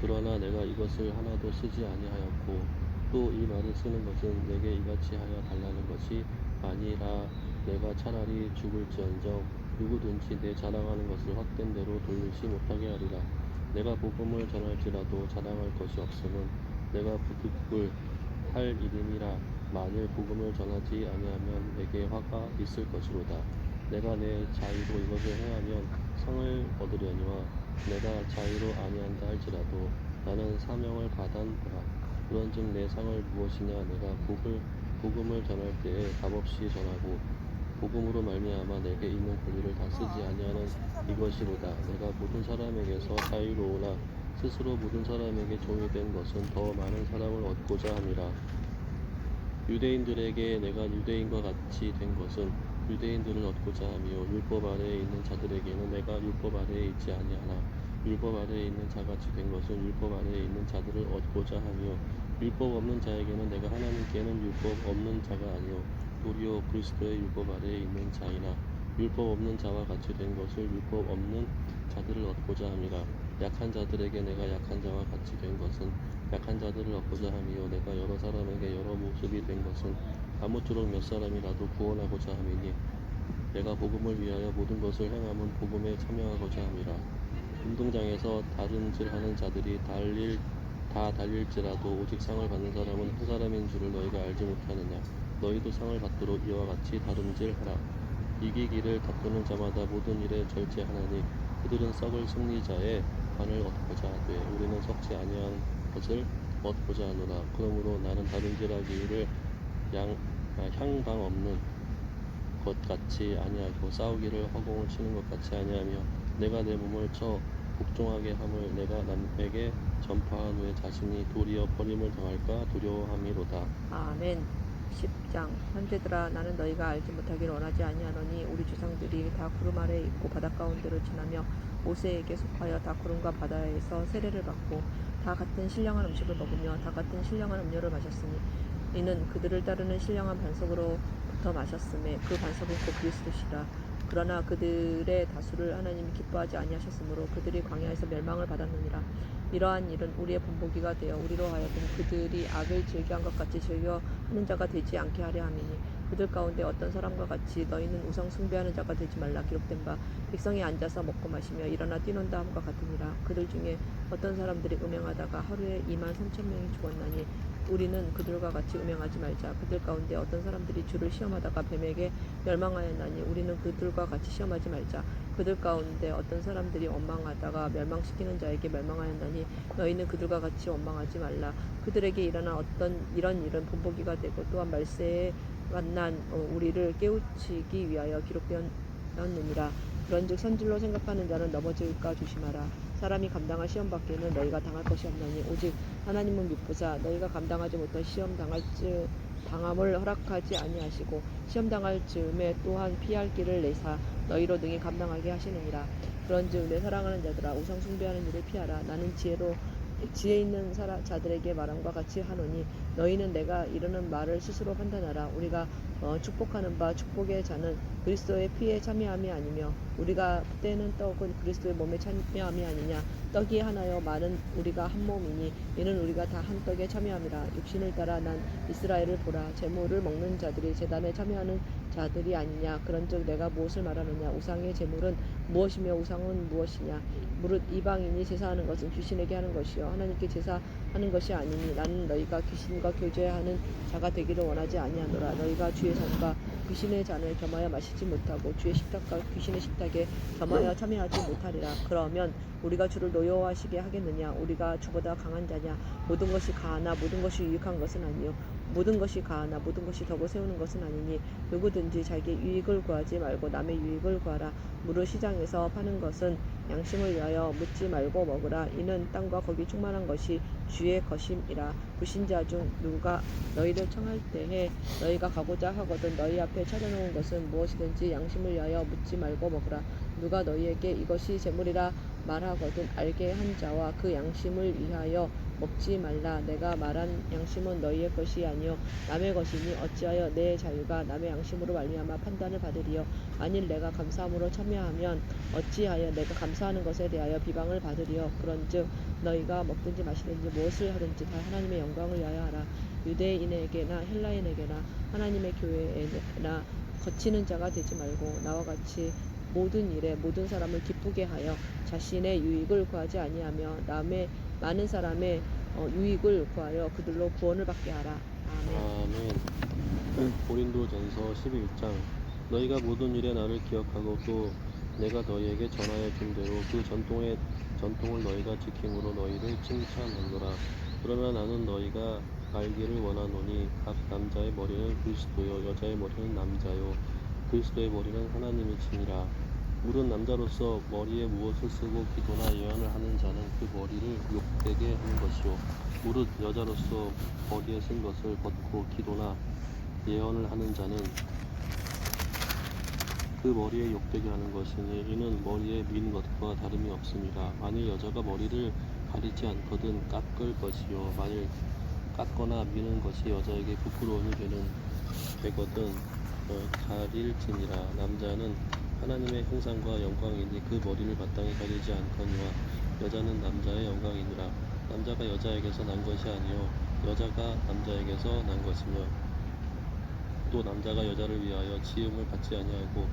그러나 내가 이것을 하나도 쓰지 아니하였고 또 이 말을 쓰는 것은 내게 이같이 하여 달라는 것이 아니라 내가 차라리 죽을지언정 누구든지 내 자랑하는 것을 헛된 대로 돌리지 못하게 하리라. 내가 복음을 전할지라도 자랑할 것이 없음은 내가 부득불 할 일임이라. 만일 복음을 전하지 아니하면 내게 화가 있을 것이로다. 내가 내 자의로 이것을 행하면 상을 얻으려니와 내가 자의로 아니한다 할지라도 나는 사명을 받았노라. 그런즉 내 상을 무엇이냐. 내가 복음을 전할 때에 값없이 전하고 복음으로 말미암아 내게 있는 권리를 다 쓰지 아니하는 이것이로다. 내가 모든 사람에게서 자유로우나 스스로 모든 사람에게 종이 된 것은 더 많은 사랑을 얻고자 함이라. 유대인들에게 내가 유대인과 같이 된 것은 유대인들을 얻고자 하며 율법 아래에 있는 자들에게는 내가 율법 아래에 있지 아니하나 율법 아래에 있는 자같이 된 것은 율법 아래에 있는 자들을 얻고자 하며 율법 없는 자에게는 내가 하나님께는 율법 없는 자가 아니요 도리어 그리스도의 율법 아래에 있는 자이나 율법 없는 자와 같이 된 것을 율법 없는 자들을 얻고자 함이라. 약한 자들에게 내가 약한 자와 같이 된 것은 약한 자들을 얻고자 하며 내가 여러 사람에게 여러 모습이 된 것은 아무쪼록 몇 사람이라도 구원하고자 함이니 내가 복음을 위하여 모든 것을 행함은 복음에 참여하고자 함이라. 운동장에서 다름질하는 자들이 다 달릴지라도 오직 상을 받는 사람은 한 사람인 줄을 너희가 알지 못하느냐. 너희도 상을 받도록 이와 같이 다름질하라. 이기기를 다투는 자마다 모든 일에 절제하나니 그들은 썩을 승리자의 관을 얻고자 하되 우리는 썩지 아니한 것을 얻고자 하노라. 그러므로 나는 다름질하기를 향방 없는 것 같이 아니하고 싸우기를 허공을 치는 것 같이 아니하며 내가 내 몸을 쳐 복종하게 함을 내가 남에게 전파한 후에 자신이 도리어 버림을 당할까 두려워함이로다. 아멘. 10장. 형제들아, 나는 너희가 알지 못하기를 원하지 아니하노니 우리 조상들이 다 구름 아래에 있고 바다 가운데로 지나며 모세에게 속하여 다 구름과 바다에서 세례를 받고 다 같은 신령한 음식을 먹으며 다 같은 신령한 음료를 마셨으니 이는 그들을 따르는 신령한 반석으로부터 마셨음에 그 반석은 곧 그리스도시라. 그러나 그들의 다수를 하나님이 기뻐하지 아니하셨으므로 그들이 광야에서 멸망을 받았느니라. 이러한 일은 우리의 본보기가 되어 우리로 하여금 그들이 악을 즐겨한 것 같이 즐겨하는 자가 되지 않게 하려 함이니 그들 가운데 어떤 사람과 같이 너희는 우상 숭배하는 자가 되지 말라 기록된 바 백성이 앉아서 먹고 마시며 일어나 뛰논다 함과 같으니라. 그들 중에 어떤 사람들이 음행하다가 하루에 23,000명이 죽었나니 우리는 그들과 같이 음행하지 말자. 그들 가운데 어떤 사람들이 주를 시험하다가 뱀에게 멸망하였나니 우리는 그들과 같이 시험하지 말자. 그들 가운데 어떤 사람들이 원망하다가 멸망시키는 자에게 멸망하였나니 너희는 그들과 같이 원망하지 말라. 그들에게 일어난 이런 일은 본보기가 되고 또한 말세에 만난 우리를 깨우치기 위하여 기록되었느니라. 그런즉 선질로 생각하는 자는 넘어질까 조심하라. 사람이 감당할 시험 밖에는 너희가 당할 것이 없나니 오직 하나님은 미쁘사 너희가 감당하지 못할 시험 당함을 허락하지 아니하시고 시험 당할 즈음에 또한 피할 길을 내사 너희로 능히 감당하게 하시느니라. 그런즉 내 사랑하는 자들아, 우상 숭배하는 일을 피하라. 나는 지혜 있는 자들에게 말함과 같이 하노니 너희는 내가 이르는 말을 스스로 판단하라. 우리가 축복하는 바 축복의 자는 그리스도의 피에 참여함이 아니며 우리가 떼는 떡은 그리스도의 몸에 참여함이 아니냐. 떡이 하나요 많은 우리가 한 몸이니 이는 우리가 다 한 떡에 참여함이라. 육신을 따라 난 이스라엘을 보라. 제물을 먹는 자들이 제단에 참여하는 자들이 아니냐. 그런즉 내가 무엇을 말하느냐. 우상의 제물은 무엇이며 우상은 무엇이냐. 무릇 이방인이 제사하는 것은 귀신에게 하는 것이요 하나님께 제사하는 것이 아니니 나는 너희가 귀신과 교제하는 자가 되기를 원하지 아니하노라. 너희가 주의 잔과 귀신의 잔을 겸하여 마시지 못하고 주의 식탁과 귀신의 식탁에 겸하여 참여하지 못하리라. 그러면 우리가 주를 노여워하시게 하겠느냐. 우리가 주보다 강한 자냐. 모든 것이 가하나 모든 것이 유익한 것은 아니요 모든 것이 가하나 모든 것이 덕을 세우는 것은 아니니 누구든지 자기 유익을 구하지 말고 남의 유익을 구하라. 무릇 시장에서 파는 것은 양심을 위하여 묻지 말고 먹으라. 이는 땅과 거기 충만한 것이 주의 것임이라. 불신자 중 누가 너희를 청할 때에 너희가 가고자 하거든 너희 앞에 차려놓은 것은 무엇이든지 양심을 위하여 묻지 말고 먹으라. 누가 너희에게 이것이 재물이라 말하거든 알게 한 자와 그 양심을 위하여 먹지 말라. 내가 말한 양심은 너희의 것이 아니요 남의 것이니 어찌하여 내 자유가 남의 양심으로 말미암아 판단을 받으리요. 만일 내가 감사함으로 참여하면 어찌하여 내가 감사하는 것에 대하여 비방을 받으리요. 그런즉 너희가 먹든지 마시든지 무엇을 하든지 다 하나님의 영광을 위하여 하라. 유대인에게나 헬라인에게나 하나님의 교회에나 거치는 자가 되지 말고 나와 같이 모든 일에 모든 사람을 기쁘게 하여 자신의 유익을 구하지 아니하며 남의 많은 사람의 유익을 구하여 그들로 구원을 받게 하라. 아멘. 아멘. 고린도전서 11장. 너희가 모든 일에 나를 기억하고 또 내가 너희에게 전하여 준 대로 그 전통을 너희가 지킴으로 너희를 칭찬하노라. 그러나 나는 너희가 알기를 원하노니 각 남자의 머리는 그리스도요 여자의 머리는 남자요 그리스도의 머리는 하나님이시니라. 무릇 남자로서 머리에 무엇을 쓰고 기도나 예언을 하는 자는 그 머리를 욕되게 하는 것이요 무릇 여자로서 머리에 쓴 것을 벗고 기도나 예언을 하는 자는 그 머리에 욕되게 하는 것이니 이는 머리에 민 것과 다름이 없습니다. 만일 여자가 머리를 가리지 않거든 깎을 것이요 만일 깎거나 미는 것이 여자에게 부끄러움이 되거든 가릴지니라. 남자는 하나님의 형상과 영광이니 그 머리를 마땅히 가리지 않거니와 여자는 남자의 영광이니라. 남자가 여자에게서 난 것이 아니요 여자가 남자에게서 난 것이며 또 남자가 여자를 위하여 지음을 받지 아니하고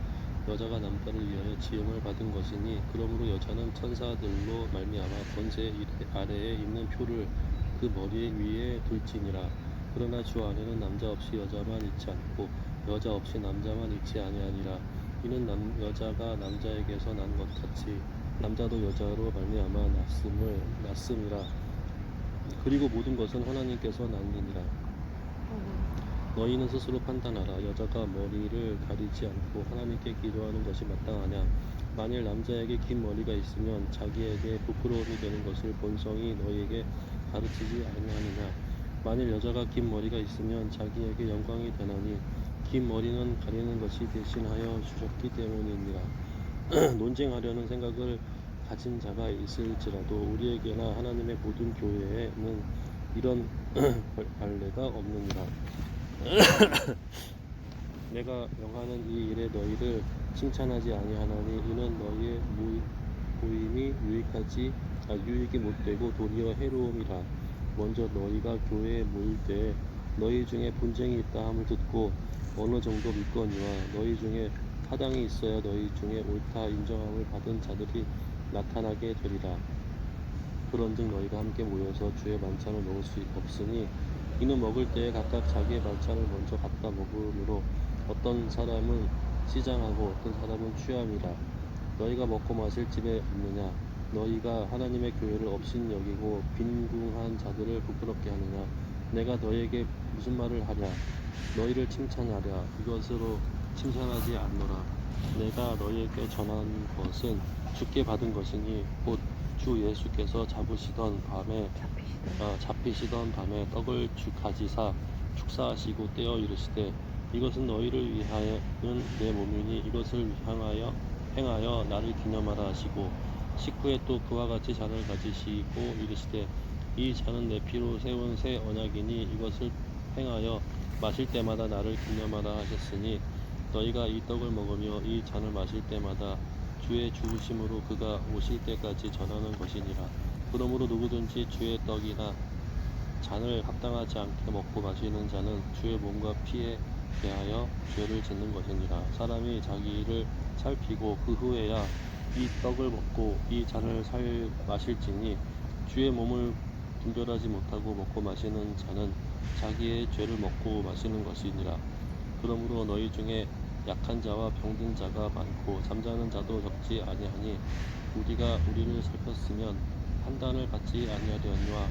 여자가 남자를 위하여 지음을 받은 것이니 그러므로 여자는 천사들로 말미암아 권세 아래에 있는 표를 그 머리 위에 둘지니라. 그러나 주 안에는 남자 없이 여자만 있지 않고 여자 없이 남자만 있지 아니하니라. 이는 여자가 남자에게서 난 것 같이 남자도 여자로 말미암아 났음이라. 그리고 모든 것은 하나님께서 나니니라. 너희는 스스로 판단하라. 여자가 머리를 가리지 않고 하나님께 기도하는 것이 마땅하냐. 만일 남자에게 긴 머리가 있으면 자기에게 부끄러움이 되는 것을 본성이 너희에게 가르치지 아니하느냐. 만일 여자가 긴 머리가 있으면 자기에게 영광이 되나니 긴 머리는 가리는 것이 대신하여 주셨기 때문이니라. 논쟁하려는 생각을 가진 자가 있을지라도 우리에게나 하나님의 모든 교회에는 이런 관례가 없느니라. 내가 명하는 이 일에 너희를 칭찬하지 아니하나니 이는 너희의 모임이 유익이 못되고 도리어 해로움이라. 먼저 너희가 교회에 모일 때에 너희 중에 분쟁이 있다 함을 듣고 어느 정도 믿거니와 너희 중에 타당이 있어야 너희 중에 옳다 인정함을 받은 자들이 나타나게 되리라. 그런즉 너희가 함께 모여서 주의 만찬을 먹을 수 없으니 이는 먹을 때에 각각 자기의 만찬을 먼저 갖다 먹으므로 어떤 사람은 시장하고 어떤 사람은 취함이라. 너희가 먹고 마실 집에 없느냐. 너희가 하나님의 교회를 업신여기고 빈궁한 자들을 부끄럽게 하느냐. 내가 너희에게 무슨 말을 하랴. 너희를 칭찬하랴. 이것으로 칭찬하지 않노라. 내가 너희에게 전한 것은 주께 받은 것이니 곧 주 예수께서 잡히시던 밤에 떡을 가지사 축사하시고 떼어 이르시되 이것은 너희를 위하여는 내 몸이니 이것을 행하여 나를 기념하라 하시고 식후에 또 그와 같이 잔을 가지시고 이르시되 이 잔은 내 피로 세운 새 언약이니 이것을 행하여 마실 때마다 나를 기념하라 하셨으니 너희가 이 떡을 먹으며 이 잔을 마실 때마다 주의 죽으심으로 그가 오실 때까지 전하는 것이니라. 그러므로 누구든지 주의 떡이나 잔을 합당하지 않게 먹고 마시는 자는 주의 몸과 피에 대하여 죄를 짓는 것이니라. 사람이 자기를 살피고 그 후에야 이 떡을 먹고 이 잔을 마실지니 주의 몸을 분별하지 못하고 먹고 마시는 자는 자기의 죄를 먹고 마시는 것이니라. 그러므로 너희 중에 약한 자와 병든 자가 많고 잠자는 자도 적지 아니하니 우리가 우리를 살폈으면 판단을 받지 아니하려니와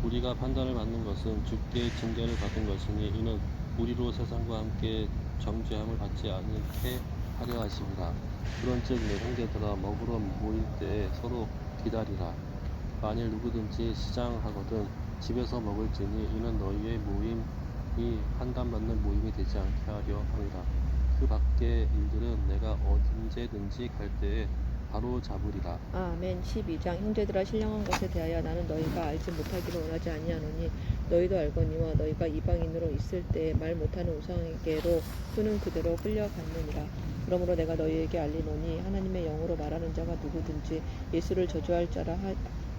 우리가 판단을 받는 것은 주께 징계를 받은 것이니 이는 우리로 세상과 함께 정죄함을 받지 않게 하려 하심이라. 그런즉 내 형제들아 먹으러 모일 때에 서로 기다리라. 만일 누구든지 시장하거든 집에서 먹을지니 이는 너희의 모임이 판단받는 모임이 되지 않게 하려 함이라. 그 밖의 일들은 내가 언제든지 갈 때에 바로 잡으리라. 아멘. 12장 형제들아 신령한 것에 대하여 나는 너희가 알지 못하기를 원하지 아니하노니 너희도 알거니와 너희가 이방인으로 있을 때 말 못하는 우상에게로 흐는 그대로 끌려갔느니라. 그러므로 내가 너희에게 알리노니 하나님의 영으로 말하는 자가 누구든지 예수를 저주할 자라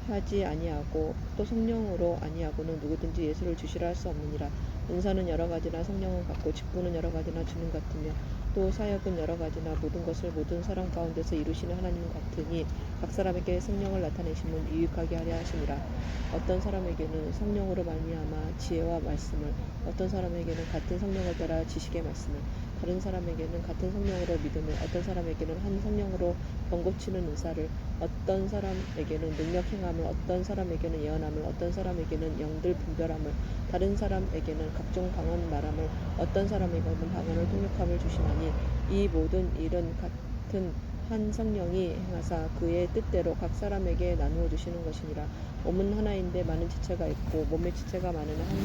하지 아니하고 또 성령으로 아니하고는 누구든지 예수를 주시라 할 수 없느니라. 은사는 여러 가지나 성령은 같고 직분은 여러 가지나 주는 같으며 또 사역은 여러 가지나 모든 것을 모든 사람 가운데서 이루시는 하나님 같으니 각 사람에게 성령을 나타내심은 유익하게 하려 하심이라. 어떤 사람에게는 성령으로 말미암아 지혜와 말씀을, 어떤 사람에게는 같은 성령을 따라 지식의 말씀을, 다른 사람에게는 같은 성령으로 믿음을, 어떤 사람에게는 한 성령으로 병고치는 은사를, 어떤 사람에게는 능력 행함을, 어떤 사람에게는 예언함을, 어떤 사람에게는 영들 분별함을, 다른 사람에게는 각종 방언 말함을, 어떤 사람에게는 방언을 통역함을 주시나니 이 모든 일은 같은 한 성령이 행하사 그의 뜻대로 각 사람에게 나누어 주시는 것이니라. 몸은 하나인데 많은 지체가 있고 몸의 지체가 많으나 한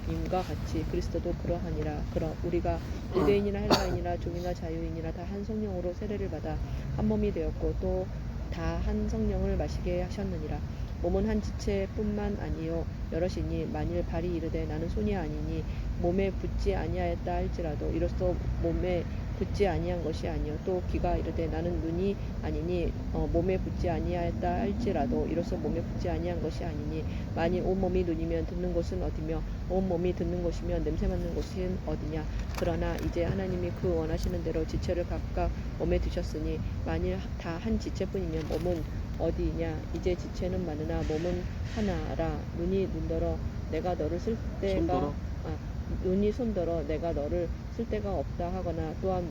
몸임과 같이 그리스도도 그러하니라. 그러 우리가 유대인이나 헬라인이나 종이나 자유인이나 다 한 성령으로 세례를 받아 한 몸이 되었고 또 다 한 성령을 마시게 하셨느니라. 몸은 한 지체뿐만 아니요 여럿이니 만일 발이 이르되 나는 손이 아니니 몸에 붙지 아니하였다 할지라도 이로써 몸에 붙지 아니한 것이 아니요 또 귀가 이르되 나는 눈이 아니니 몸에 붙지 아니하였다 할지라도 이로써 몸에 붙지 아니한 것이 아니니 만일 온 몸이 눈이면 듣는 곳은 어디며 온 몸이 듣는 곳이면 냄새 맡는 곳은 어디냐. 그러나 이제 하나님이 그 원하시는 대로 지체를 각각 몸에 두셨으니 만일 다 한 지체뿐이면 몸은 어디냐. 이제 지체는 많으나 몸은 하나라. 눈이 눈더러 내가 너를 쓸 때가 손더러? 눈이 손더러 내가 너를 쓸 데가 없다 하거나 또한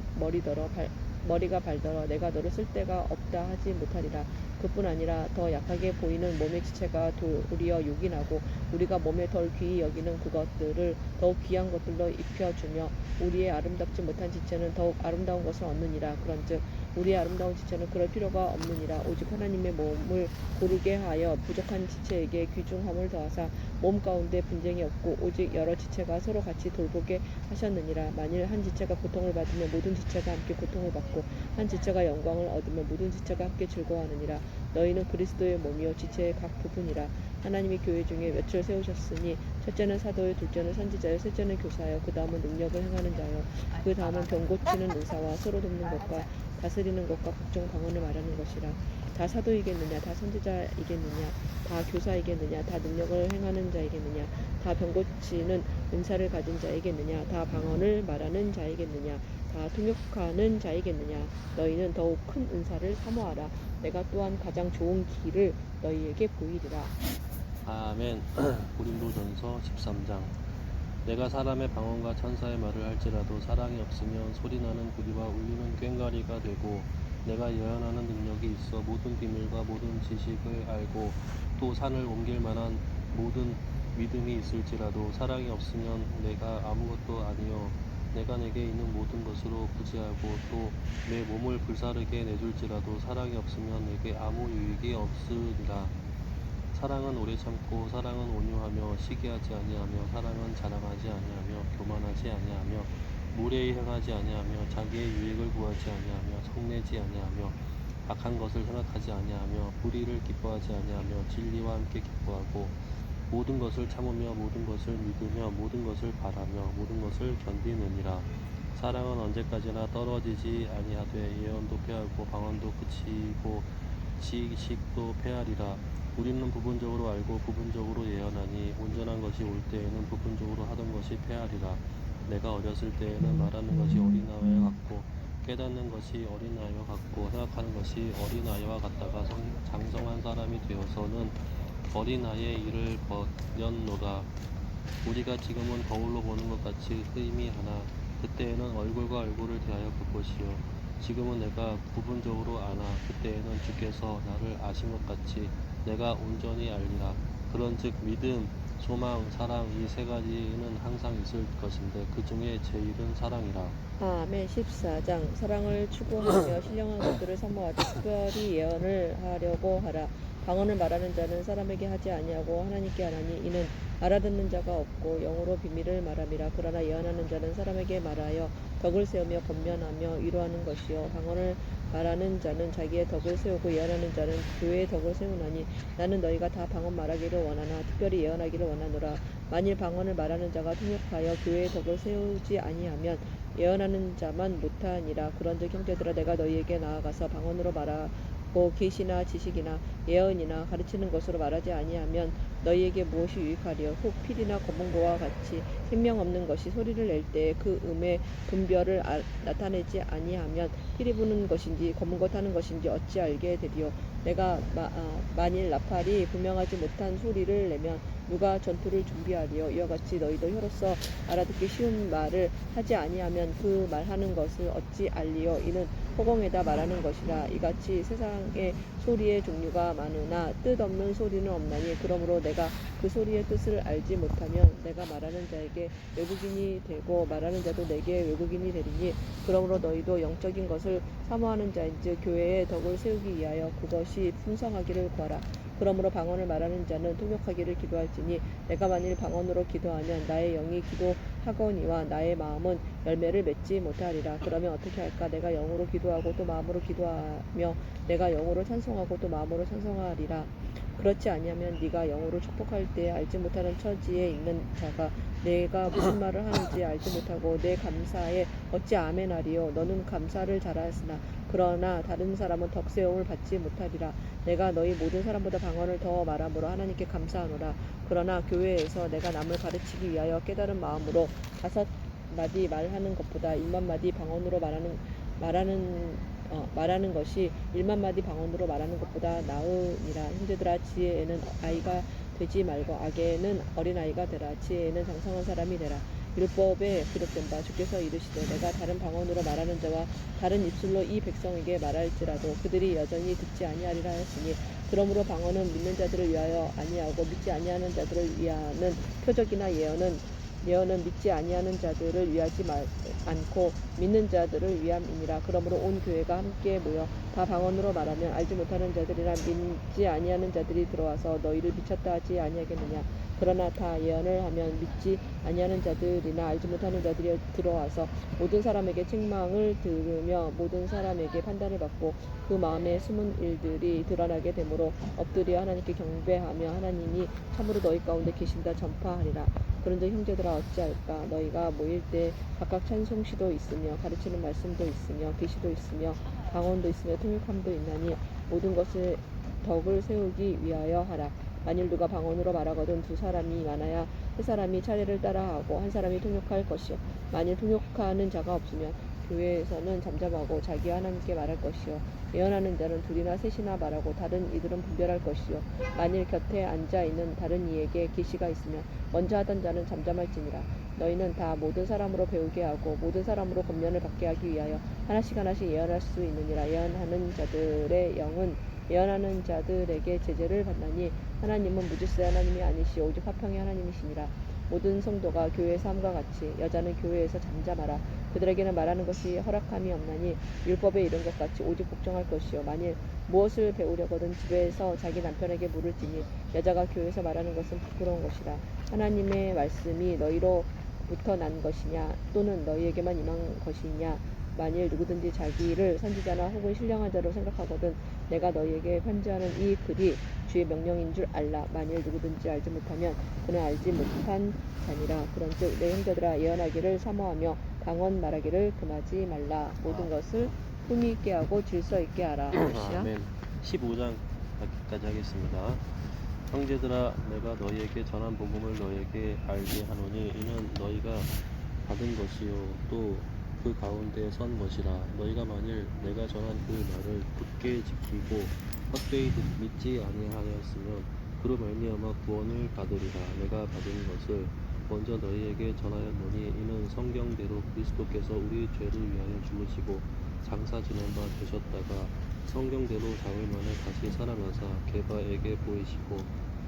머리가 발더러 내가 너를 쓸 데가 없다 하지 못하리라. 그뿐 아니라 더 약하게 보이는 몸의 지체가 도리어 요긴하고 우리가 몸에 덜 귀히 여기는 그것들을 더욱 귀한 것들로 입혀주며 우리의 아름답지 못한 지체는 더욱 아름다운 것을 얻느니라. 그런즉 우리의 아름다운 지체는 그럴 필요가 없느니라. 오직 하나님의 몸을 고르게 하여 부족한 지체에게 귀중함을 더하사 몸 가운데 분쟁이 없고 오직 여러 지체가 서로 같이 돌보게 하셨느니라. 만일 한 지체가 고통을 받으면 모든 지체가 함께 고통을 받고 한 지체가 영광을 얻으면 모든 지체가 함께 즐거워하느니라. 너희는 그리스도의 몸이요 지체의 각 부분이라. 하나님이 교회 중에 몇을 세우셨으니 첫째는 사도요 둘째는 선지자요 셋째는 교사요 그 다음은 능력을 행하는 자요 그 다음은 병 고치는 은사와 서로 돕는 것과 다스리는 것과 각종 방언을 말하는 것이라. 다 사도이겠느냐 다 선지자이겠느냐 다 교사이겠느냐 다 능력을 행하는 자이겠느냐 다 병 고치는 은사를 가진 자이겠느냐 다 방언을 말하는 자이겠느냐 다 통역하는 자이겠느냐. 너희는 더욱 큰 은사를 사모하라. 내가 또한 가장 좋은 길을 너희에게 보이리라. 아멘. 고린도전서 13장. 내가 사람의 방언과 천사의 말을 할지라도 사랑이 없으면 소리나는 구리와 울리는 꽹과리가 되고 내가 예언하는 능력이 있어 모든 비밀과 모든 지식을 알고 또 산을 옮길 만한 모든 믿음이 있을지라도 사랑이 없으면 내가 아무것도 아니요 내가 내게 있는 모든 것으로 부지하고 또 내 몸을 불사르게 내줄지라도 사랑이 없으면 내게 아무 유익이 없으리라. 사랑은 오래 참고 사랑은 온유하며 시기하지 아니하며 사랑은 자랑하지 아니하며 교만하지 아니하며 무례히 행하지 아니하며 자기의 유익을 구하지 아니하며 성내지 아니하며 악한 것을 생각하지 아니하며 불의를 기뻐하지 아니하며 진리와 함께 기뻐하고 모든 것을 참으며 모든 것을 믿으며 모든 것을 바라며 모든 것을 견디느니라. 사랑은 언제까지나 떨어지지 아니하되 예언도 패하고 방언도 그치고 지식도 패하리라. 우리는 부분적으로 알고 부분적으로 예언하니 온전한 것이 올 때에는 부분적으로 하던 것이 패하리라. 내가 어렸을 때에는 말하는 것이 어린아이와 같고 깨닫는 것이 어린아이와 같고 생각하는 것이 어린아이와 같다가 장성한 사람이 되어서는 어린아이의 일을 버렸노라. 우리가 지금은 거울로 보는 것 같이 희미하나 그때에는 얼굴과 얼굴을 대하여 볼 것이요. 지금은 내가 부분적으로 아나 그때에는 주께서 나를 아신 것 같이 내가 온전히 알리라. 그런즉 믿음, 소망, 사랑 이 세 가지는 항상 있을 것인데 그 중에 제일은 사랑이라. 아멘. 14장. 사랑을 추구하며 신령한 것들을 사모하되 특별히 예언을 하려고 하라. 방언을 말하는 자는 사람에게 하지 아니하고 하나님께 하나니 이는 알아듣는 자가 없고 영으로 비밀을 말함이라. 그러나 예언하는 자는 사람에게 말하여 덕을 세우며 권면하며 위로하는 것이요 방언을 말하는 자는 자기의 덕을 세우고 예언하는 자는 교회의 덕을 세우나니 나는 너희가 다 방언 말하기를 원하나 특별히 예언하기를 원하노라. 만일 방언을 말하는 자가 통역하여 교회의 덕을 세우지 아니하면 예언하는 자만 못하니라. 그런즉 형제들아 내가 너희에게 나아가서 방언으로 말하고 계시나 지식이나 예언이나 가르치는 것으로 말하지 아니하면 너희에게 무엇이 유익하리요. 혹 필이나 검은고와 같이 생명 없는 것이 소리를 낼 때 그 음의 분별을 나타내지 아니하면 필이 부는 것인지 검은고 타는 것인지 어찌 알게 되리요. 내가 만일 나팔이 분명하지 못한 소리를 내면 누가 전투를 준비하리요. 이와 같이 너희도 혀로서 알아듣기 쉬운 말을 하지 아니하면 그 말하는 것을 어찌 알리요. 이는 허공에다 말하는 것이라. 이같이 세상에 소리의 종류가 많으나 뜻없는 소리는 없나니 그러므로 내가 그 소리의 뜻을 알지 못하면 내가 말하는 자에게 외국인이 되고 말하는 자도 내게 외국인이 되리니 그러므로 너희도 영적인 것을 사모하는 자인즉 교회의 덕을 세우기 위하여 그것이 풍성하기를 구하라. 그러므로 방언을 말하는 자는 통역하기를 기도할지니 내가 만일 방언으로 기도하면 나의 영이 기도하거니와 나의 마음은 열매를 맺지 못하리라. 그러면 어떻게 할까? 내가 영으로 기도하고 또 마음으로 기도하며 내가 영으로 찬송하고 또 마음으로 찬송하리라. 그렇지 아니하면 네가 영으로 축복할 때 알지 못하는 처지에 있는 자가 내가 무슨 말을 하는지 알지 못하고 내 감사에 어찌 아멘하리요. 너는 감사를 잘하였으나 그러나 다른 사람은 덕세움을 받지 못하리라. 내가 너희 모든 사람보다 방언을 더 말함으로 하나님께 감사하노라. 그러나 교회에서 내가 남을 가르치기 위하여 깨달은 마음으로 5마디 말하는 것보다 1만마디 방언으로 말하는 것이 1만마디 방언으로 말하는 것보다 나으니라. 형제들아 지혜에는 아이가 되지 말고 악에는 어린아이가 되라. 지혜에는 장성한 사람이 되라. 율법에 기록된 바 주께서 이르시되 내가 다른 방언으로 말하는 자와 다른 입술로 이 백성에게 말할지라도 그들이 여전히 듣지 아니하리라 하였으니 그러므로 방언은 믿는 자들을 위하여 아니하고 믿지 아니하는 자들을 위하는 표적이나 예언은 믿지 아니하는 자들을 위하지 않고 믿는 자들을 위함이니라. 그러므로 온 교회가 함께 모여 다 방언으로 말하면 알지 못하는 자들이나 믿지 아니하는 자들이 들어와서 너희를 미쳤다 하지 아니하겠느냐. 그러나 다 예언을 하면 믿지 아니하는 자들이나 알지 못하는 자들이 들어와서 모든 사람에게 책망을 들으며 모든 사람에게 판단을 받고 그 마음에 숨은 일들이 드러나게 되므로 엎드려 하나님께 경배하며 하나님이 참으로 너희 가운데 계신다 전파하리라. 그런즉 형제들아 어찌할까? 너희가 모일 때 각각 찬송시도 있으며 가르치는 말씀도 있으며 계시도 있으며 방언도 있으며 통역함도 있나니 모든 것을 덕을 세우기 위하여 하라. 만일 누가 방언으로 말하거든 2사람이 많아야 3사람이 차례를 따라하고 1사람이 통역할 것이요. 만일 통역하는 자가 없으면 교회에서는 잠잠하고 자기와 하나님께 말할 것이요. 예언하는 자는 2이나 3이나 말하고 다른 이들은 분별할 것이요. 만일 곁에 앉아있는 다른 이에게 계시가 있으면 먼저 하던 자는 잠잠할지니라. 너희는 다 모든 사람으로 배우게 하고 모든 사람으로 권면을 받게 하기 위하여 하나씩 예언할 수 있느니라. 예언하는 자들의 영은 예언하는 자들에게 제재를 받나니 하나님은 무질서의 하나님이 아니시오 오직 화평의 하나님이시니라. 모든 성도가 교회의 삶과 같이 여자는 교회에서 잠잠하라. 그들에게는 말하는 것이 허락함이 없나니 율법에 이른 것 같이 오직 복종할 것이요. 만일 무엇을 배우려거든 집에서 자기 남편에게 물을지니 여자가 교회에서 말하는 것은 부끄러운 것이라. 하나님의 말씀이 너희로부터 난 것이냐 또는 너희에게만 임한 것이냐. 만일 누구든지 자기를 선지자나 혹은 신령한 자로 생각하거든 내가 너희에게 편지하는 이 글이 주의 명령인 줄 알라. 만일 누구든지 알지 못하면 그는 알지 못한 자니라. 그런즉 내 형제들아 예언하기를 사모하며 방언 말하기를 금하지 말라. 모든 것을 품위 있게 하고 질서 있게 하라. 시작. 아멘. 15장 여기까지 하겠습니다. 형제들아 내가 너희에게 전한 복음을 너희에게 알게 하노니 이는 너희가 받은 것이요 또 그 가운데 선 것이라. 너희가 만일 내가 전한 그 말을 굳게 지키고 헛되이 믿지 아니하였으면 그로 말미암아 구원을 받으리라. 내가 받은 것을 먼저 너희에게 전하였노니 이는 성경대로 그리스도께서 우리 죄를 위하여 죽으시고 장사 지낸 바 되셨다가 성경대로 사흘 만에 다시 살아나사 게바에게 보이시고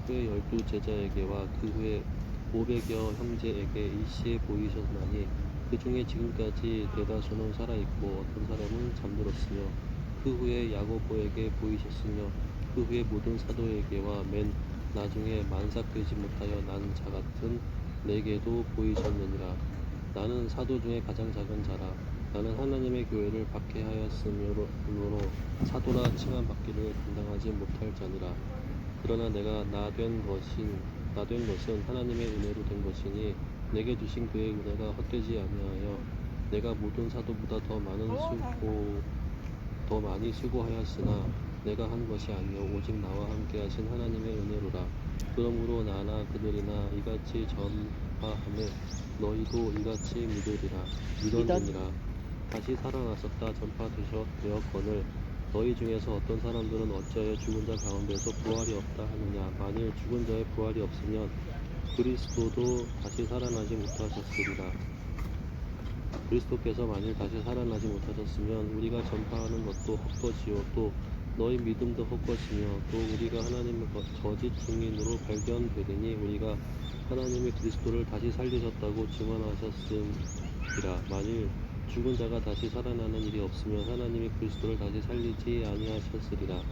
그의 12 제자에게와 그 후에 500여 형제에게 일시에 보이셨나니 그 중에 지금까지 대다수는 살아있고 어떤 사람은 잠들었으며 그 후에 야고보에게 보이셨으며 그 후에 모든 사도에게와 맨 나중에 만삭되지 못하여 난 자 같은 내게도 보이셨느니라. 나는 사도 중에 가장 작은 자라. 나는 하나님의 교회를 박해하였으므로 사도라 칭함받기를 감당하지 못할 자니라. 그러나 내가 나 된 것은 하나님의 은혜로 된 것이니 내게 주신 그의 은혜가 헛되지 아니하여 내가 모든 사도보다 더 많이 수고하였으나 내가 한 것이 아니요 오직 나와 함께 하신 하나님의 은혜로라. 그러므로 나나 그들이나 이같이 전파하매 너희도 이같이 믿었느니라. 다시 살아나셨다 전파되었거늘 너희 중에서 어떤 사람들은 어찌하여 죽은 자 가운데서 부활이 없다 하느냐. 만일 죽은 자의 부활이 없으면 그리스도도 다시 살아나지 못하셨으리라. 그리스도께서 만일 다시 살아나지 못하셨으면 우리가 전파하는 것도 헛것이요 또 너희 믿음도 헛것이며 또 우리가 하나님의 거짓 증인으로 발견되리니 우리가 하나님이 그리스도를 다시 살리셨다고 증언하셨음이라. 만일 죽은 자가 다시 살아나는 일이 없으면 하나님이 그리스도를 다시 살리지 아니하셨으리라.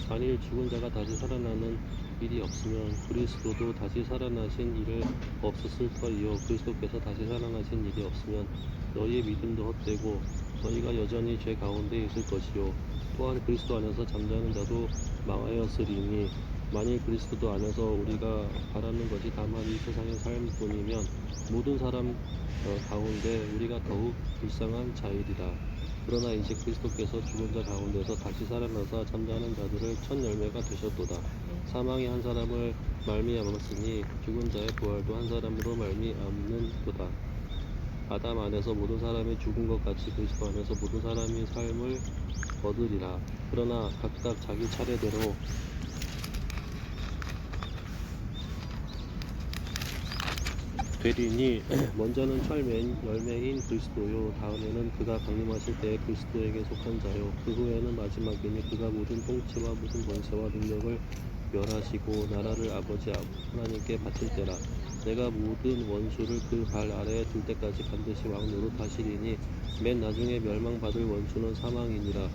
만일 죽은 자가 다시 살아나는 일이 없으면 그리스도도 다시 살아나신 일을 없었을 터이요 그리스도께서 다시 살아나신 일이 없으면 너희의 믿음도 헛되고 너희가 여전히 죄 가운데 있을 것이요 또한 그리스도 안에서 잠자는 자도 망하였으리니 만일 그리스도 안에서 우리가 바라는 것이 다만 이 세상의 삶뿐이면 모든 사람 가운데 우리가 더욱 불쌍한 자이리라. 그러나 이제 그리스도께서 죽은 자 가운데서 다시 살아나사 잠자는 자들을 첫 열매가 되셨도다. 사망이 한 사람을 말미암았으니 죽은 자의 부활도 한 사람으로 말미암는도다. 아담 안에서 모든 사람이 죽은 것 같이 그리스도 안에서 모든 사람이 삶을 얻으리라. 그러나 각각 자기 차례대로 되리니 먼저는 열매인 그리스도요 다음에는 그가 강림하실 때에 그리스도에게 속한 자요 그 후에는 마지막이니 그가 모든 통치와 모든 권세와 능력을 멸하시고 나라를 아버지 하나님께 바칠 때라. 내가 모든 원수를 그 발 아래에 둘 때까지 반드시 왕 노릇하시리니 맨 나중에 멸망받을 원수는 사망이니라.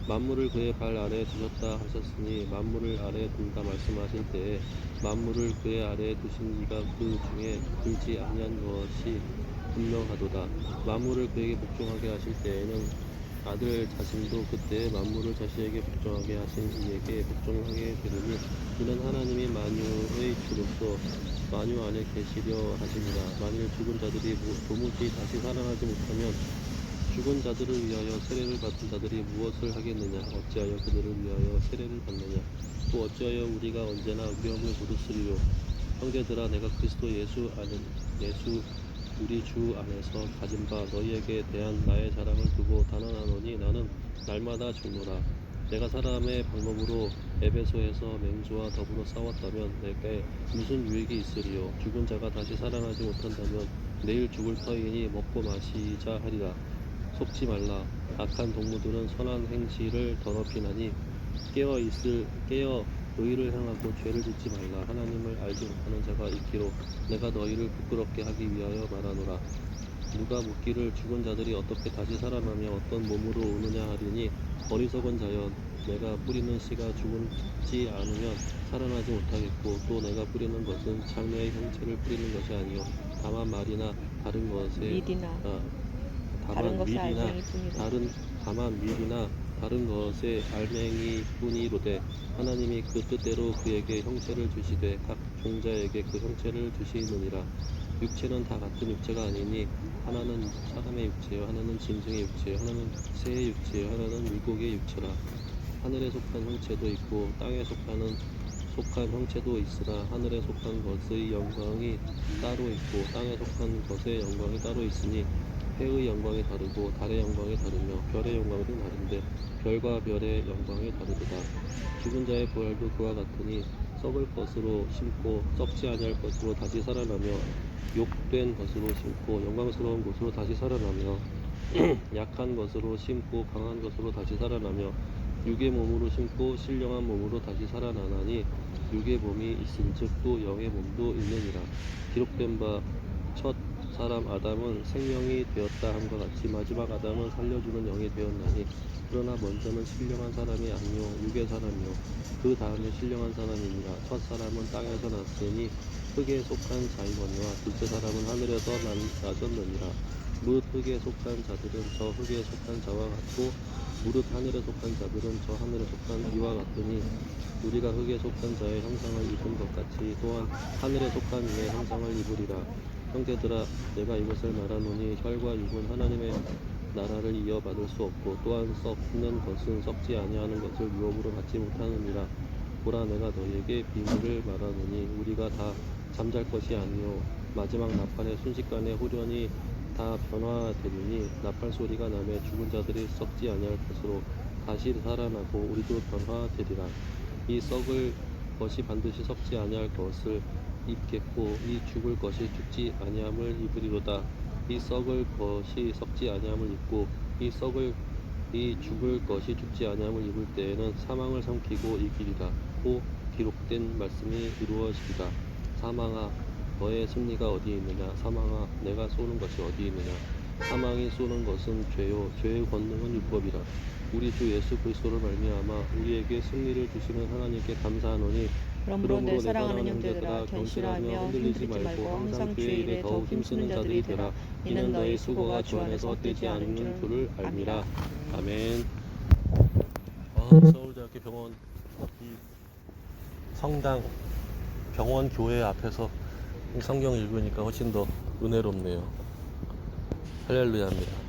만물을 그의 발 아래에 두셨다 하셨으니 만물을 아래에 둔다 말씀하실 때에 만물을 그의 아래에 두신 이가 그 중에 들지 아니한 것이 분명하도다. 만물을 그에게 복종하게 하실 때에는 아들 자신도 그때에 만물을 자신에게 복종하게 하신 이에게 복종하게 되리니 이는 하나님이 만유의 주로서 만유 안에 계시려 하십니다. 만일 죽은 자들이 도무지 다시 살아나지 못하면 죽은 자들을 위하여 세례를 받은 자들이 무엇을 하겠느냐. 어찌하여 그들을 위하여 세례를 받느냐. 또 어찌하여 우리가 언제나 위험을 무릅쓰리요. 형제들아 내가 그리스도 예수 우리 주 안에서 가진 바 너희에게 대한 나의 자랑을 두고 단언하노니 나는 날마다 죽노라. 내가 사람의 방법으로 에베소에서 맹주와 더불어 싸웠다면 내게 무슨 유익이 있으리요. 죽은 자가 다시 살아나지 못한다면 내일 죽을 터이니 먹고 마시자 하리라. 속지 말라. 악한 동무들은 선한 행실을 더럽히나니 깨어 의를 행하고 죄를 짓지 말라. 하나님을 알지 못하는 자가 있기로 내가 너희를 부끄럽게 하기 위하여 말하노라. 누가 묻기를 죽은 자들이 어떻게 다시 살아나며 어떤 몸으로 오느냐 하리니 어리석은 자여 내가 뿌리는 씨가 죽지 않으면 살아나지 못하겠고 또 내가 뿌리는 것은 장래의 형체를 뿌리는 것이 아니요 다만 말이나 다른 것의 알맹이뿐이라. 다만 밀이나 다른 것의 알맹이뿐이로되 하나님이 그 뜻대로 그에게 형체를 주시되 각 종자에게 그 형체를 주시느니라. 육체는 다 같은 육체가 아니니 하나는 사람의 육체요 하나는 짐승의 육체요 하나는 새의 육체요 하나는 물고기의 육체라. 하늘에 속한 형체도 있고 땅에 속한 형체도 있으나 하늘에 속한 것의 영광이 따로 있고 땅에 속한 것의 영광이 따로 있으니 해의 영광이 다르고 달의 영광이 다르며 별의 영광이 다른데 별과 별의 영광이 다르도다. 죽은 자의 부활도 그와 같으니 썩을 것으로 심고 썩지 아니할 것으로 다시 살아나며 욕된 것으로 심고 영광스러운 것으로 다시 살아나며 약한 것으로 심고 강한 것으로 다시 살아나며 육의 몸으로 심고 신령한 몸으로 다시 살아나나니 육의 몸이 있은즉 또 영의 몸도 있느니라. 기록된 바 첫 사람 아담은 생명이 되었다 함과 같이 마지막 아담은 살려주는 영이 되었나니 그러나 먼저는 신령한 사람이 아니요 육의 사람이요 그 다음에 신령한 사람이니라. 첫 사람은 땅에서 났으니 흙에 속한 자이거니와 둘째 사람은 하늘에서 나셨느니라. 무릇 흙에 속한 자들은 저 흙에 속한 자와 같고 무릇 하늘에 속한 자들은 저 하늘에 속한 이와 같으니 우리가 흙에 속한 자의 형상을 입은 것 같이 또한 하늘에 속한 이의 형상을 입으리라. 형제들아 내가 이것을 말하노니 혈과 육은 하나님의 나라를 이어받을 수 없고 또한 썩는 것은 썩지 아니하는 것을 유업으로 받지 못하느니라. 보라 내가 너희에게 비밀을 말하노니 우리가 다 잠잘 것이 아니요 마지막 나팔의 순식간에 후련히 다 변화되리니 나팔 소리가 나매 죽은 자들이 썩지 아니할 것으로 다시 살아나고 우리도 변화되리라. 이 썩을 것이 반드시 썩지 아니할 것을 입겠고 이 죽을 것이 죽지 아니함을 입으리로다. 이 썩을 것이 썩지 아니함을 입고 이 죽을 것이 죽지 아니함을 입을 때에는 사망을 삼키고 이기리라. 고 기록된 말씀이 이루어지리라. 사망아 너의 승리가 어디 있느냐. 사망아 내가 쏘는 것이 어디 있느냐. 사망이 쏘는 것은 죄요 죄의 권능은 율법이라. 우리 주 예수 그리스도를 말미암아 우리에게 승리를 주시는 하나님께 감사하노니 그러므로 내 사랑하는 형제들아 견실하며 흔들리지 말고 항상 주의 일에 더욱 힘쓰는 자들이 되라. 이는 너희 수고가 주 안에서 헛되지 않은 줄을 압니다. 아멘. 서울대학교 병원 이 성당 병원 교회 앞에서 성경 읽으니까 훨씬 더 은혜롭네요. 할렐루야입니다.